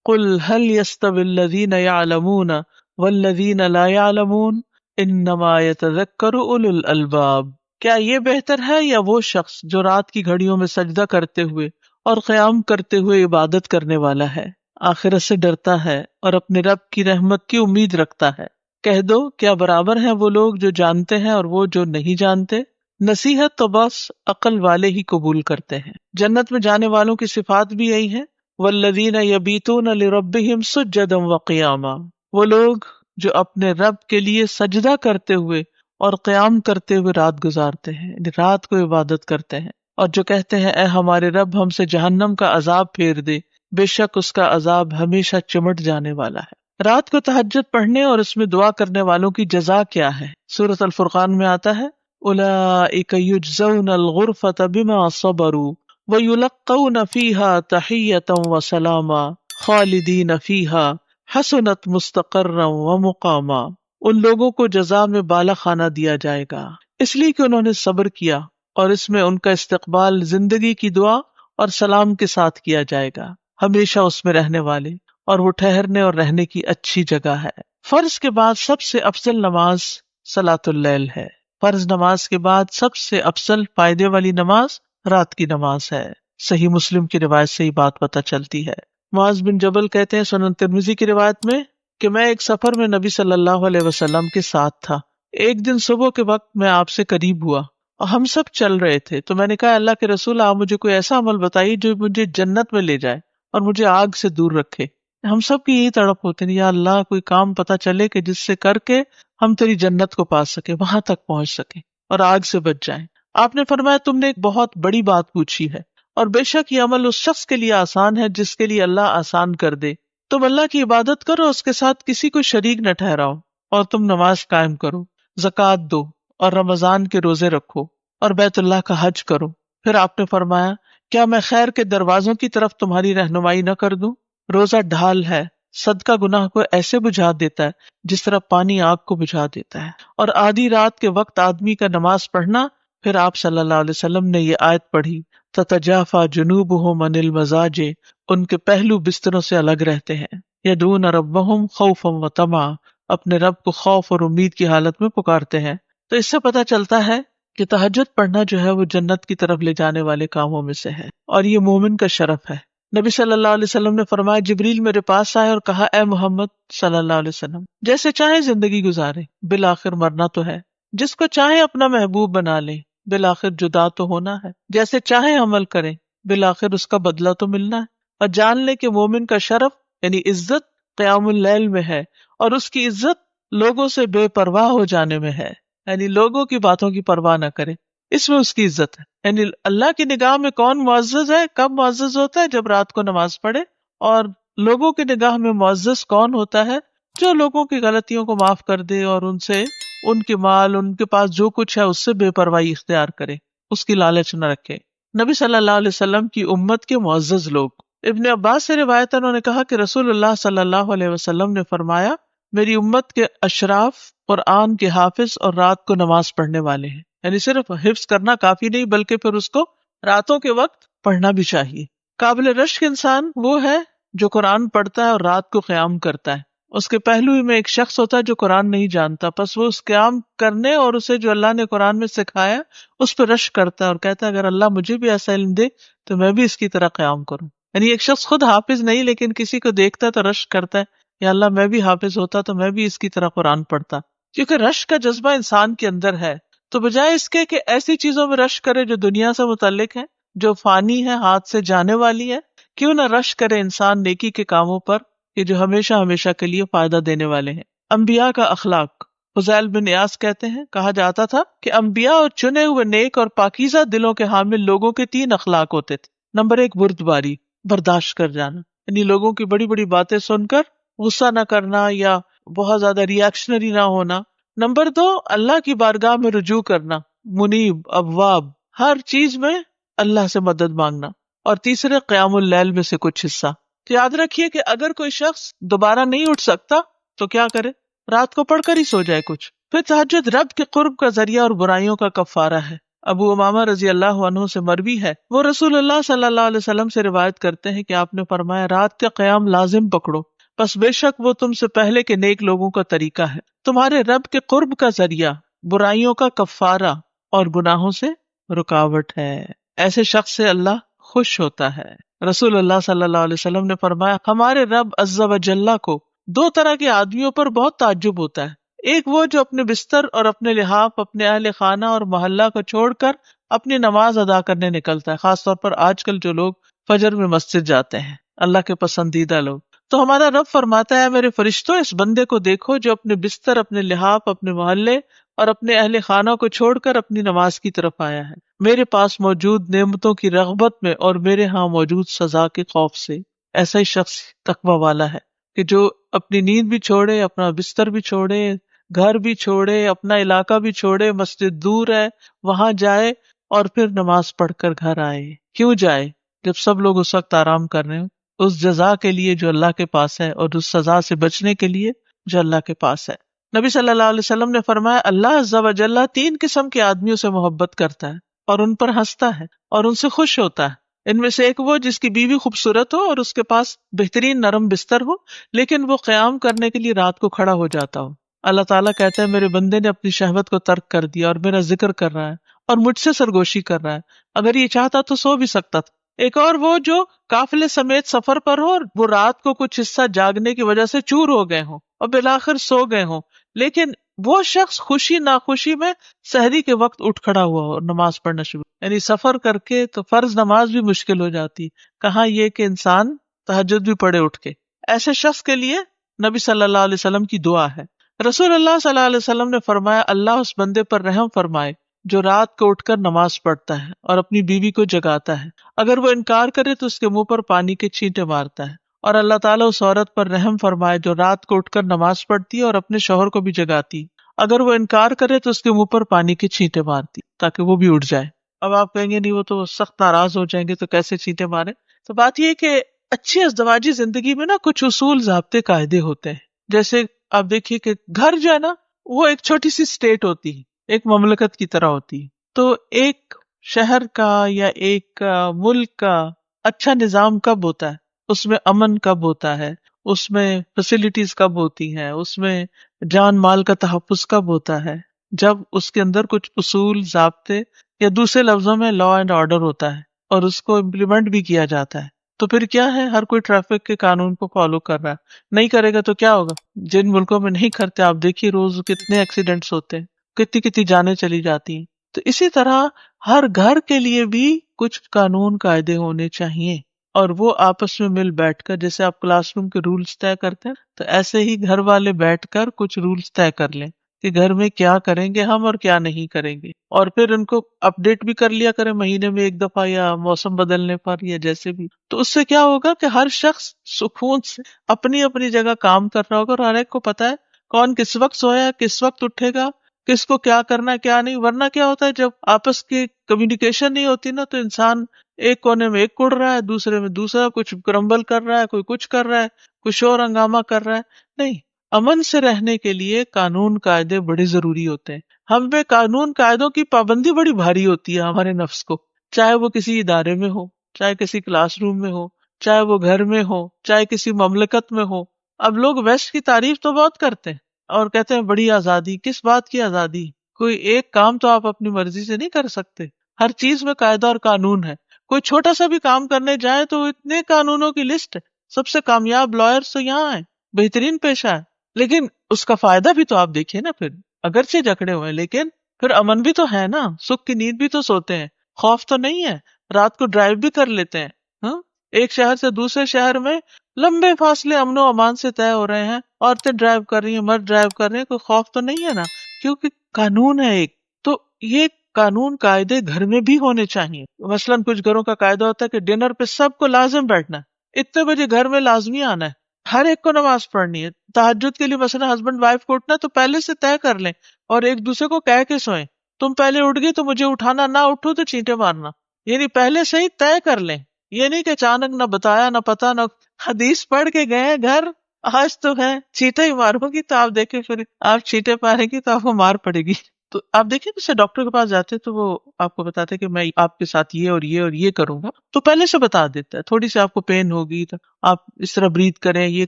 قل هل يستوی الذین یعلمون والذین لا یعلمون انما یتذکر اولو الالباب۔ کیا یہ بہتر ہے یا وہ شخص جو رات کی گھڑیوں میں سجدہ کرتے ہوئے اور قیام کرتے ہوئے عبادت کرنے والا ہے، آخرت سے ڈرتا ہے اور اپنے رب کی رحمت کی امید رکھتا ہے؟ کہہ دو کیا برابر ہیں وہ لوگ جو جانتے ہیں اور وہ جو نہیں جانتے؟ نصیحت تو بس عقل والے ہی قبول کرتے ہیں۔ جنت میں جانے والوں کی صفات بھی یہی ہے، والذین یبیتون لربہم سجدا وقیاما، وہ لوگ جو اپنے رب کے لیے سجدہ کرتے ہوئے اور قیام کرتے ہوئے رات گزارتے ہیں، یعنی رات کو عبادت کرتے ہیں، اور جو کہتے ہیں اے ہمارے رب ہم سے جہنم کا عذاب پھیر دے، بے شک اس کا عذاب ہمیشہ چمٹ جانے والا ہے۔ رات کو تہجد پڑھنے اور اس میں دعا کرنے والوں کی جزا کیا ہے؟ سورۃ الفرقان میں آتا ہے اولئک یجزون الغرفۃ بما صبروا ویلقون فیہا تحیۃ وسلاما خالدین فیہا حسنت مستقرا ومقاما۔ ان لوگوں کو جزا میں بالا خانہ دیا جائے گا اس لیے کہ انہوں نے صبر کیا، اور اس میں ان کا استقبال زندگی کی دعا اور سلام کے ساتھ کیا جائے گا، ہمیشہ اس میں رہنے والے، اور وہ ٹھہرنے اور رہنے کی اچھی جگہ ہے۔ فرض کے بعد سب سے افضل نماز صلاۃ اللیل ہے۔ فرض نماز کے بعد سب سے افضل فائدے والی نماز رات کی نماز ہے۔ صحیح مسلم کی روایت سے یہ بات پتہ چلتی ہے۔ معاذ بن جبل کہتے ہیں سنن ترمذی کی روایت میں کہ میں ایک سفر میں نبی صلی اللہ علیہ وسلم کے ساتھ تھا۔ ایک دن صبح کے وقت میں آپ سے قریب ہوا اور ہم سب چل رہے تھے، تو میں نے کہا اللہ کے رسول آپ مجھے کوئی ایسا عمل بتائیے جو مجھے جنت میں لے جائے اور مجھے آگ سے دور رکھے۔ ہم سب کی یہی تڑپ ہوتی ہے، یا اللہ کوئی کام پتہ چلے کہ جس سے کر کے ہم تیری جنت کو پا سکے، وہاں تک پہنچ سکے اور آگ سے بچ جائیں۔ آپ نے فرمایا تم نے ایک بہت بڑی بات پوچھی ہے، اور بے شک یہ عمل اس شخص کے لیے آسان ہے جس کے لیے اللہ آسان کر دے۔ تم اللہ کی عبادت کرو، اس کے ساتھ کسی کو شریک نہ ٹھہراؤ، اور تم نماز قائم کرو، زکوٰۃ دو، اور رمضان کے روزے رکھو، اور بیت اللہ کا حج کرو۔ پھر آپ نے فرمایا کیا میں خیر کے دروازوں کی طرف تمہاری رہنمائی نہ کر دوں؟ روزہ ڈھال ہے، صدقہ گناہ کو ایسے بجھا دیتا ہے جس طرح پانی آگ کو بجھا دیتا ہے، اور آدھی رات کے وقت آدمی کا نماز پڑھنا۔ پھر آپ صلی اللہ علیہ وسلم نے یہ آیت پڑھی تتجافا جنوبہم عن المضاجع، ان کے پہلو بستروں سے الگ رہتے ہیں، یدعون ربہم خوفا وطمعا، اپنے رب کو خوف اور امید کی حالت میں پکارتے ہیں۔ تو اس سے پتہ چلتا ہے کہ تہجد پڑھنا جو ہے وہ جنت کی طرف لے جانے والے کاموں میں سے ہے، اور یہ مومن کا شرف ہے۔ نبی صلی اللہ علیہ وسلم نے فرمایا جبریل میرے پاس آئے اور کہا اے محمد صلی اللہ علیہ وسلم جیسے چاہے زندگی گزارے، بالآخر مرنا تو ہے، جس کو چاہے اپنا محبوب بنا لے، بالآخر جدا تو ہونا ہے، جیسے چاہے عمل کرے، بالآخر اس کا بدلہ تو ملنا ہے، اور جان لے کہ مومن کا شرف یعنی عزت قیام اللیل میں ہے، اور اس کی عزت لوگوں سے بے پرواہ ہو جانے میں ہے، یعنی لوگوں کی باتوں کی پرواہ نہ کرے، اس میں اس کی عزت ہے۔ یعنی اللہ کی نگاہ میں کون معزز ہے، کب معزز ہوتا ہے؟ جب رات کو نماز پڑھے۔ اور لوگوں کی نگاہ میں معزز کون ہوتا ہے؟ جو لوگوں کی غلطیوں کو معاف کر دے اور ان سے ان کے مال، ان کے پاس جو کچھ ہے اس سے بے پرواہی اختیار کرے، اس کی لالچ نہ رکھے۔ نبی صلی اللہ علیہ وسلم کی امت کے معزز لوگ۔ ابن عباس سے روایت ہے، انہوں نے کہا کہ رسول اللہ صلی اللہ علیہ وسلم نے فرمایا میری امت کے اشراف قرآن کے حافظ اور رات کو نماز پڑھنے والے ہیں، یعنی صرف حفظ کرنا کافی نہیں بلکہ پھر اس کو راتوں کے وقت پڑھنا بھی چاہیے۔ قابل رشک انسان وہ ہے جو قرآن پڑھتا ہے اور رات کو قیام کرتا ہے۔ اس کے پہلو میں ایک شخص ہوتا ہے جو قرآن نہیں جانتا، پس وہ اس قیام کرنے اور اسے جو اللہ نے قرآن میں سکھایا اس پہ رشک کرتا ہے اور کہتا ہے اگر اللہ مجھے بھی ایسا علم دے تو میں بھی اس کی طرح قیام کروں۔ یعنی ایک شخص خود حافظ نہیں لیکن کسی کو دیکھتا ہے تو رشک کرتا ہے یا اللہ میں بھی حافظ ہوتا تو میں بھی اس کی طرح قرآن پڑھتا. کیونکہ رشک کا جذبہ انسان کے اندر ہے. تو بجائے اس کے کہ ایسی چیزوں میں رشک کرے جو دنیا سے متعلق ہے، جو فانی ہے، ہاتھ سے جانے والی ہے، کیوں نہ رشک کرے انسان نیکی کے کاموں پر کہ جو ہمیشہ ہمیشہ کے لیے فائدہ دینے والے ہیں. انبیاء کا اخلاق. فضیل بن ایاس کہتے ہیں کہا جاتا تھا کہ انبیاء اور چنے ہوئے نیک اور پاکیزہ دلوں کے حامل لوگوں کے 3 اخلاق ہوتے تھے. نمبر 1 بردباری، برداشت کر جانا، یعنی لوگوں کی بڑی بڑی باتیں سن کر غصہ نہ کرنا یا بہت زیادہ ریئیکشنری نہ ہونا. نمبر 2 اللہ کی بارگاہ میں رجوع کرنا، منیب، اواب، ہر چیز میں اللہ سے مدد مانگنا. اور تیسرے قیام اللیل میں سے کچھ حصہ. تو یاد رکھیے کہ اگر کوئی شخص دوبارہ نہیں اٹھ سکتا تو کیا کرے؟ رات کو پڑھ کر ہی سو جائے کچھ. پھر تہجد رب کے قرب کا ذریعہ اور برائیوں کا کفارہ ہے. ابو امامہ رضی اللہ عنہ سے مروی ہے، وہ رسول اللہ صلی اللہ علیہ وسلم سے روایت کرتے ہیں کہ آپ نے فرمایا رات کا قیام لازم پکڑو، پس بے شک وہ تم سے پہلے کے نیک لوگوں کا طریقہ ہے، تمہارے رب کے قرب کا ذریعہ، برائیوں کا کفارہ اور گناہوں سے رکاوٹ ہے. ایسے شخص سے اللہ خوش ہوتا ہے. رسول اللہ صلی اللہ علیہ وسلم نے فرمایا ہمارے رب عز و جل کو 2 طرح کے آدمیوں پر بہت تعجب ہوتا ہے. ایک وہ جو اپنے بستر اور اپنے لحاف، اپنے اہل خانہ اور محلہ کو چھوڑ کر اپنی نماز ادا کرنے نکلتا ہے، خاص طور پر آج کل جو لوگ فجر میں مسجد جاتے ہیں، اللہ کے پسندیدہ لوگ. تو ہمارا رب فرماتا ہے میرے فرشتوں اس بندے کو دیکھو جو اپنے بستر، اپنے لحاف، اپنے محلے اور اپنے اہل خانہ کو چھوڑ کر اپنی نماز کی طرف آیا ہے، میرے پاس موجود نعمتوں کی رغبت میں اور میرے ہاں موجود سزا کے خوف سے. ایسا ہی شخص تقوی والا ہے کہ جو اپنی نیند بھی چھوڑے، اپنا بستر بھی چھوڑے، گھر بھی چھوڑے، اپنا علاقہ بھی چھوڑے، مسجد دور ہے وہاں جائے اور پھر نماز پڑھ کر گھر آئے. کیوں جائے؟ جب سب لوگ اس وقت آرام کر رہے ہوں، اس جزا کے لیے جو اللہ کے پاس ہے اور اس سزا سے بچنے کے لیے جو اللہ کے پاس ہے. نبی صلی اللہ علیہ وسلم نے فرمایا اللہ عز و جل 3 قسم کے آدمیوں سے محبت کرتا ہے اور ان پر ہنستا ہے اور ان سے خوش ہوتا ہے. ان میں سے ایک وہ جس کی بیوی خوبصورت ہو اور اس کے پاس بہترین نرم بستر ہو لیکن وہ قیام کرنے کے لیے رات کو کھڑا ہو جاتا ہو. اللہ تعالیٰ کہتا ہے میرے بندے نے اپنی شہوت کو ترک کر دیا اور میرا ذکر کر رہا ہے اور مجھ سے سرگوشی کر رہا ہے، اگر یہ چاہتا تو سو بھی سکتا تھا. ایک اور وہ جو قافلے سمیت سفر پر ہو اور وہ رات کو کچھ حصہ جاگنے کی وجہ سے چور ہو گئے ہوں اور بالآخر سو گئے ہوں، لیکن وہ شخص خوشی ناخوشی میں سحری کے وقت اٹھ کھڑا ہوا ہو اور نماز پڑھنا شروع. یعنی سفر کر کے تو فرض نماز بھی مشکل ہو جاتی، کہاں یہ کہ انسان تہجد بھی پڑھے اٹھ کے. ایسے شخص کے لیے نبی صلی اللہ علیہ وسلم کی دعا ہے. رسول اللہ صلی اللہ علیہ وسلم نے فرمایا اللہ اس بندے پر رحم فرمائے جو رات کو اٹھ کر نماز پڑھتا ہے اور اپنی بیوی کو جگاتا ہے، اگر وہ انکار کرے تو اس کے منہ پر پانی کے چھینٹے مارتا ہے. اور اللہ تعالیٰ اس عورت پر رحم فرمائے جو رات کو اٹھ کر نماز پڑھتی ہے اور اپنے شوہر کو بھی جگاتی، اگر وہ انکار کرے تو اس کے منہ پر پانی کے چھینٹے مارتی تاکہ وہ بھی اٹھ جائے. اب آپ کہیں گے نہیں وہ تو سخت ناراض ہو جائیں گے تو کیسے چھینٹے مارے؟ تو بات یہ کہ اچھی ازدواجی زندگی میں نا کچھ اصول ضابطے قاعدے ہوتے ہیں. جیسے آپ دیکھیے کہ گھر جو ہے نا وہ ایک چھوٹی سی اسٹیٹ ہوتی ہے، ایک مملکت کی طرح ہوتی ہے. تو ایک شہر کا یا ایک ملک کا اچھا نظام کب ہوتا ہے؟ اس میں امن کب ہوتا ہے، اس میں فیسلٹیز کب ہوتی ہیں، اس میں جان مال کا تحفظ کب ہوتا ہے؟ جب اس کے اندر کچھ اصول ضابطے یا دوسرے لفظوں میں لا اینڈ آرڈر ہوتا ہے اور اس کو امپلیمنٹ بھی کیا جاتا ہے. تو پھر کیا ہے، ہر کوئی ٹریفک کے قانون کو فالو کر رہا ہے. نہیں کرے گا تو کیا ہوگا؟ جن ملکوں میں نہیں کرتے آپ دیکھیے روز کتنے ایکسیڈنٹس ہوتے ہیں، کتنی جانیں چلی جاتی ہیں. تو اسی طرح ہر گھر کے لیے بھی کچھ قانون قاعدے ہونے چاہیے اور وہ آپس میں مل بیٹھ کر، جیسے آپ کلاس روم کے رولز طے کرتے ہیں تو ایسے ہی گھر والے بیٹھ کر کچھ رولز طے کر لیں کہ گھر میں کیا کریں گے ہم اور کیا نہیں کریں گے، اور پھر ان کو اپڈیٹ بھی کر لیا کریں مہینے میں 1 دفعہ یا موسم بدلنے پر یا جیسے بھی. تو اس سے کیا ہوگا کہ ہر شخص سکون سے اپنی اپنی جگہ کام کر رہا ہوگا اور ہر ایک کو پتا ہے کون کس وقت سویا، کس وقت اٹھے گا، کس کو کیا کرنا ہے کیا نہیں. ورنہ کیا ہوتا ہے جب آپس کی کمیونیکیشن نہیں ہوتی نا تو انسان ایک کونے میں ایک کڑ رہا ہے، دوسرے میں دوسرا کچھ کرمبل کر رہا ہے، کوئی کچھ کر رہا ہے، کوئی شور ہنگامہ کر رہا ہے. نہیں، امن سے رہنے کے لیے قانون قاعدے بڑے ضروری ہوتے ہیں. ہم پہ قانون قاعدوں کی پابندی بڑی بھاری ہوتی ہے ہمارے نفس کو، چاہے وہ کسی ادارے میں ہو، چاہے کسی کلاس روم میں ہو، چاہے وہ گھر میں ہو، چاہے کسی مملکت میں ہو. اب لوگ ویسٹ کی تعریف تو بہت کرتے ہیں اور کہتے ہیں بڑی آزادی. کس بات کی آزادی؟ کوئی ایک کام تو آپ اپنی مرضی سے نہیں کر سکتے. ہر چیز میں قاعدہ اور قانون ہے. کوئی چھوٹا سا بھی کام کرنے جائے تو اتنے قانونوں کی لسٹ ہے. سب سے کامیاب لائرز تو یہاں ہیں، بہترین پیشہ ہے، لیکن اس کا فائدہ بھی تو آپ دیکھیے نا. پھر اگرچہ جکڑے ہوئے لیکن پھر امن بھی تو ہے نا، سکھ کی نیند بھی تو سوتے ہیں، خوف تو نہیں ہے، رات کو ڈرائیو بھی کر لیتے ہیں. ہاں، ایک شہر سے دوسرے شہر میں لمبے فاصلے امن و امان سے طے ہو رہے ہیں، عورتیں ڈرائیو کر رہی ہیں، مرد ڈرائیو کر رہے ہیں، کوئی خوف تو نہیں ہے نا، کیونکہ قانون ہے ایک. تو یہ قانون قاعدے گھر میں بھی ہونے چاہیے. مثلاً کچھ گھروں کا قاعدہ ہوتا ہے کہ ڈنر پہ سب کو لازم بیٹھنا ہے، اتنے بجے گھر میں لازمی آنا ہے، ہر ایک کو نماز پڑھنی ہے. تہجد کے لیے مثلا ہسبینڈ وائف کو اٹھنا تو پہلے سے طے کر لیں اور ایک دوسرے کو کہہ کے سوئیں، تم پہلے اٹھ گئی تو مجھے اٹھانا، نہ اٹھو تو چینٹے مارنا. یعنی پہلے سے ہی طے کر لیں. یہ نہیں کہ اچانک نہ بتایا نہ پتا نہ حدیث پڑھ کے گئے گھر، آج تو ہے چیٹے ہی مارو گی تو آپ دیکھیں پھر آپ چیٹے ماریں گی تو آپ کو مار پڑے گی. تو آپ دیکھیں جیسے ڈاکٹر کے پاس جاتے تو وہ آپ کو بتاتے کہ میں آپ کے ساتھ یہ اور یہ اور یہ کروں گا، تو پہلے سے بتا دیتا ہے. تھوڑی سی آپ کو پین ہوگی تو آپ اس طرح بریتھ کریں، یہ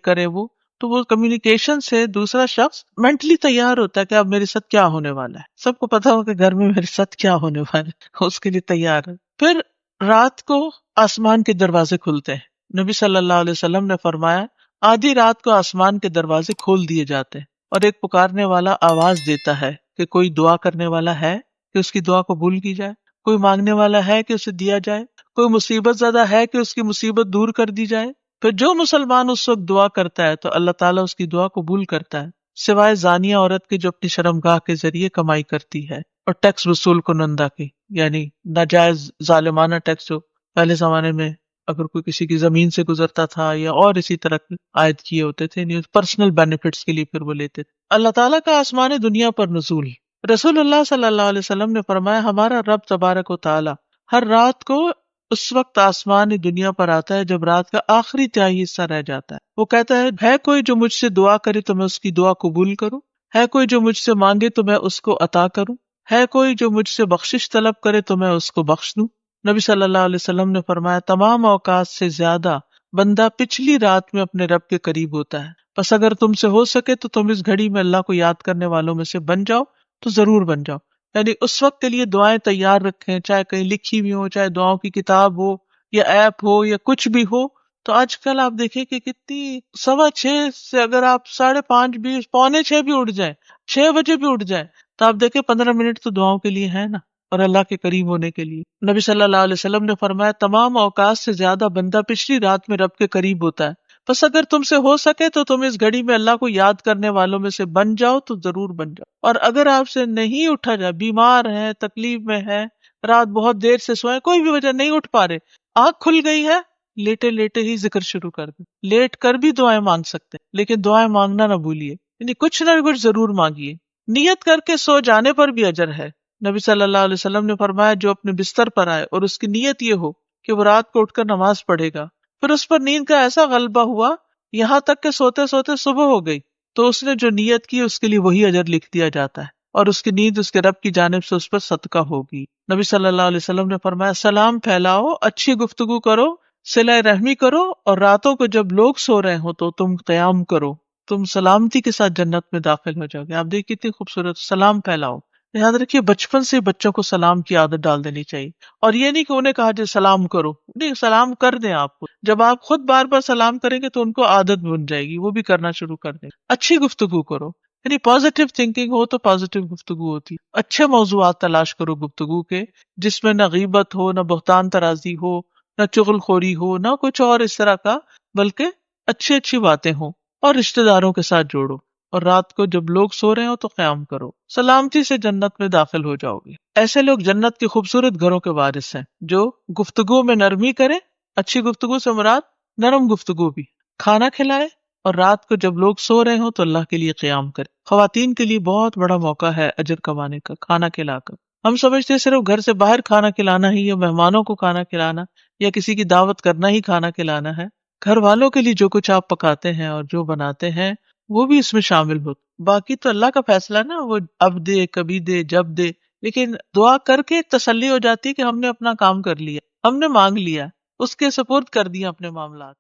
کریں وہ، تو وہ کمیونیکیشن سے دوسرا شخص مینٹلی تیار ہوتا ہے کہ اب میرے ساتھ کیا ہونے والا ہے. سب کو پتا ہو کہ گھر میں میرے ساتھ کیا ہونے والا ہے، اس کے لیے تیار ہے. پھر رات کو آسمان کے دروازے کھلتے ہیں. نبی صلی اللہ علیہ وسلم نے فرمایا آدھی رات کو آسمان کے دروازے کھول دیے جاتے ہیں اور ایک پکارنے والا آواز دیتا ہے کہ کوئی دعا کرنے والا ہے کہ اس کی دعا قبول کی جائے، کوئی مانگنے والا ہے کہ اسے دیا جائے، کوئی مصیبت زدہ ہے کہ اس کی مصیبت دور کر دی جائے. پھر جو مسلمان اس وقت دعا کرتا ہے تو اللہ تعالیٰ اس کی دعا قبول کرتا ہے، سوائے زانیہ عورت کے جو اپنی شرمگاہ کے ذریعے کمائی کرتی ہے اور ٹیکس وصول کنندہ کی، یعنی ناجائز ظالمانہ ٹیکس جو پہلے زمانے میں اگر کوئی کسی کی زمین سے گزرتا تھا یا اور اسی طرح عائد کیے ہوتے تھے، پرسنل بینیفٹس کے لیے پھر وہ لیتے تھے. اللہ تعالیٰ کا آسمان دنیا پر نزول. رسول اللہ صلی اللہ علیہ وسلم نے فرمایا ہمارا رب تبارک و تعالیٰ ہر رات کو اس وقت آسمان دنیا پر آتا ہے جب رات کا آخری تہائی حصہ رہ جاتا ہے. وہ کہتا ہے کوئی جو مجھ سے دعا کرے تو میں اس کی دعا قبول کروں، ہے کوئی جو مجھ سے مانگے تو میں اس کو عطا کروں، ہے کوئی جو مجھ سے بخشش طلب کرے تو میں اس کو بخش دوں. نبی صلی اللہ علیہ وسلم نے فرمایا تمام اوقات سے زیادہ بندہ پچھلی رات میں اپنے رب کے قریب ہوتا ہے، بس اگر تم سے ہو سکے تو تم اس گھڑی میں اللہ کو یاد کرنے والوں میں سے بن جاؤ تو ضرور بن جاؤ. یعنی اس وقت کے لیے دعائیں تیار رکھیں، چاہے کہیں لکھی ہوئی ہو، چاہے دعاؤں کی کتاب ہو یا ایپ ہو یا کچھ بھی ہو. تو آج کل آپ دیکھیں کہ کتنی 6:15 سے اگر آپ 5:30 بھی 5:45 بھی اٹھ جائیں، 6 بجے بھی اٹھ جائیں تو آپ دیکھیں 15 منٹ تو دعاؤں کے لیے ہے نا، اور اللہ کے قریب ہونے کے لیے. نبی صلی اللہ علیہ وسلم نے فرمایا تمام اوقات سے زیادہ بندہ پچھلی رات میں رب کے قریب ہوتا ہے، بس اگر تم سے ہو سکے تو تم اس گھڑی میں اللہ کو یاد کرنے والوں میں سے بن جاؤ تو ضرور بن جاؤ. اور اگر آپ سے نہیں اٹھا جائے، بیمار ہے، تکلیف میں ہے، رات بہت دیر سے سوئے، کوئی بھی وجہ نہیں اٹھ پا رہے، آنکھ کھل گئی ہے، لیٹے لیٹے ہی ذکر شروع کر دیں. لیٹ کر بھی دعائیں مانگ سکتے ہیں لیکن دعائیں مانگنا نہ بھولیے، یعنی کچھ نہ کچھ ضرور مانگیے. نیت کر کے سو جانے پر بھی اجر ہے. نبی صلی اللہ علیہ وسلم نے فرمایا جو اپنے بستر پر آئے اور اس کی نیت یہ ہو کہ وہ رات کو اٹھ کر نماز پڑھے گا، پھر اس پر نیند کا ایسا غلبہ ہوا یہاں تک کہ سوتے سوتے صبح ہو گئی، تو اس نے جو نیت کی اس کے لیے وہی اجر لکھ دیا جاتا ہے اور اس کی نیند اس کے رب کی جانب سے اس پر صدقہ ہوگی. نبی صلی اللہ علیہ وسلم نے فرمایا سلام پھیلاؤ، اچھی گفتگو کرو، صلہ رحمی کرو، اور راتوں کو جب لوگ سو رہے ہو تو تم قیام کرو، تم سلامتی کے ساتھ جنت میں داخل ہو جاؤ گے. آپ دیکھ کتنی خوبصورت سلام پھیلاؤ. یاد رکھیے بچپن سے بچوں کو سلام کی عادت ڈال دینی چاہیے، اور یہ نہیں کہ انہیں کہا جائے سلام کرو، نہیں، سلام کر دیں. آپ کو جب آپ خود بار بار سلام کریں گے تو ان کو عادت بن جائے گی، وہ بھی کرنا شروع کر دیں. اچھی گفتگو کرو، یعنی پازیٹیو تھنکنگ ہو تو پازیٹیو گفتگو ہوتی. اچھے موضوعات تلاش کرو گفتگو کے جس میں نہ غیبت ہو، نہ بہتان ترازی ہو، نہ چغل خوری ہو، نہ کچھ اور اس طرح کا، بلکہ اچھی باتیں ہوں. اور رشتہ داروں کے ساتھ جوڑو، اور رات کو جب لوگ سو رہے ہو تو قیام کرو. سلامتی سے جنت میں داخل ہو جاؤ گے. ایسے لوگ جنت کے خوبصورت گھروں کے وارث ہیں جو گفتگو میں نرمی کرے. اچھی گفتگو سے مراد نرم گفتگو بھی، کھانا کھلائے، اور رات کو جب لوگ سو رہے ہوں تو اللہ کے لیے قیام کرے. خواتین کے لیے بہت بڑا موقع ہے اجر کمانے کا، کھانا کھلا کر. ہم سمجھتے صرف گھر سے باہر کھانا کھلانا ہی یا مہمانوں کو کھانا کھلانا یا کسی کی دعوت کرنا ہی کھانا کھلانا ہے. گھر والوں کے لیے جو کچھ آپ پکاتے ہیں اور جو بناتے ہیں وہ بھی اس میں شامل ہو. باقی تو اللہ کا فیصلہ نا، وہ اب دے، کبھی دے، جب دے، لیکن دعا کر کے تسلی ہو جاتی کہ ہم نے اپنا کام کر لیا، ہم نے مانگ لیا، اس کے سپرد کر دیا اپنے معاملات.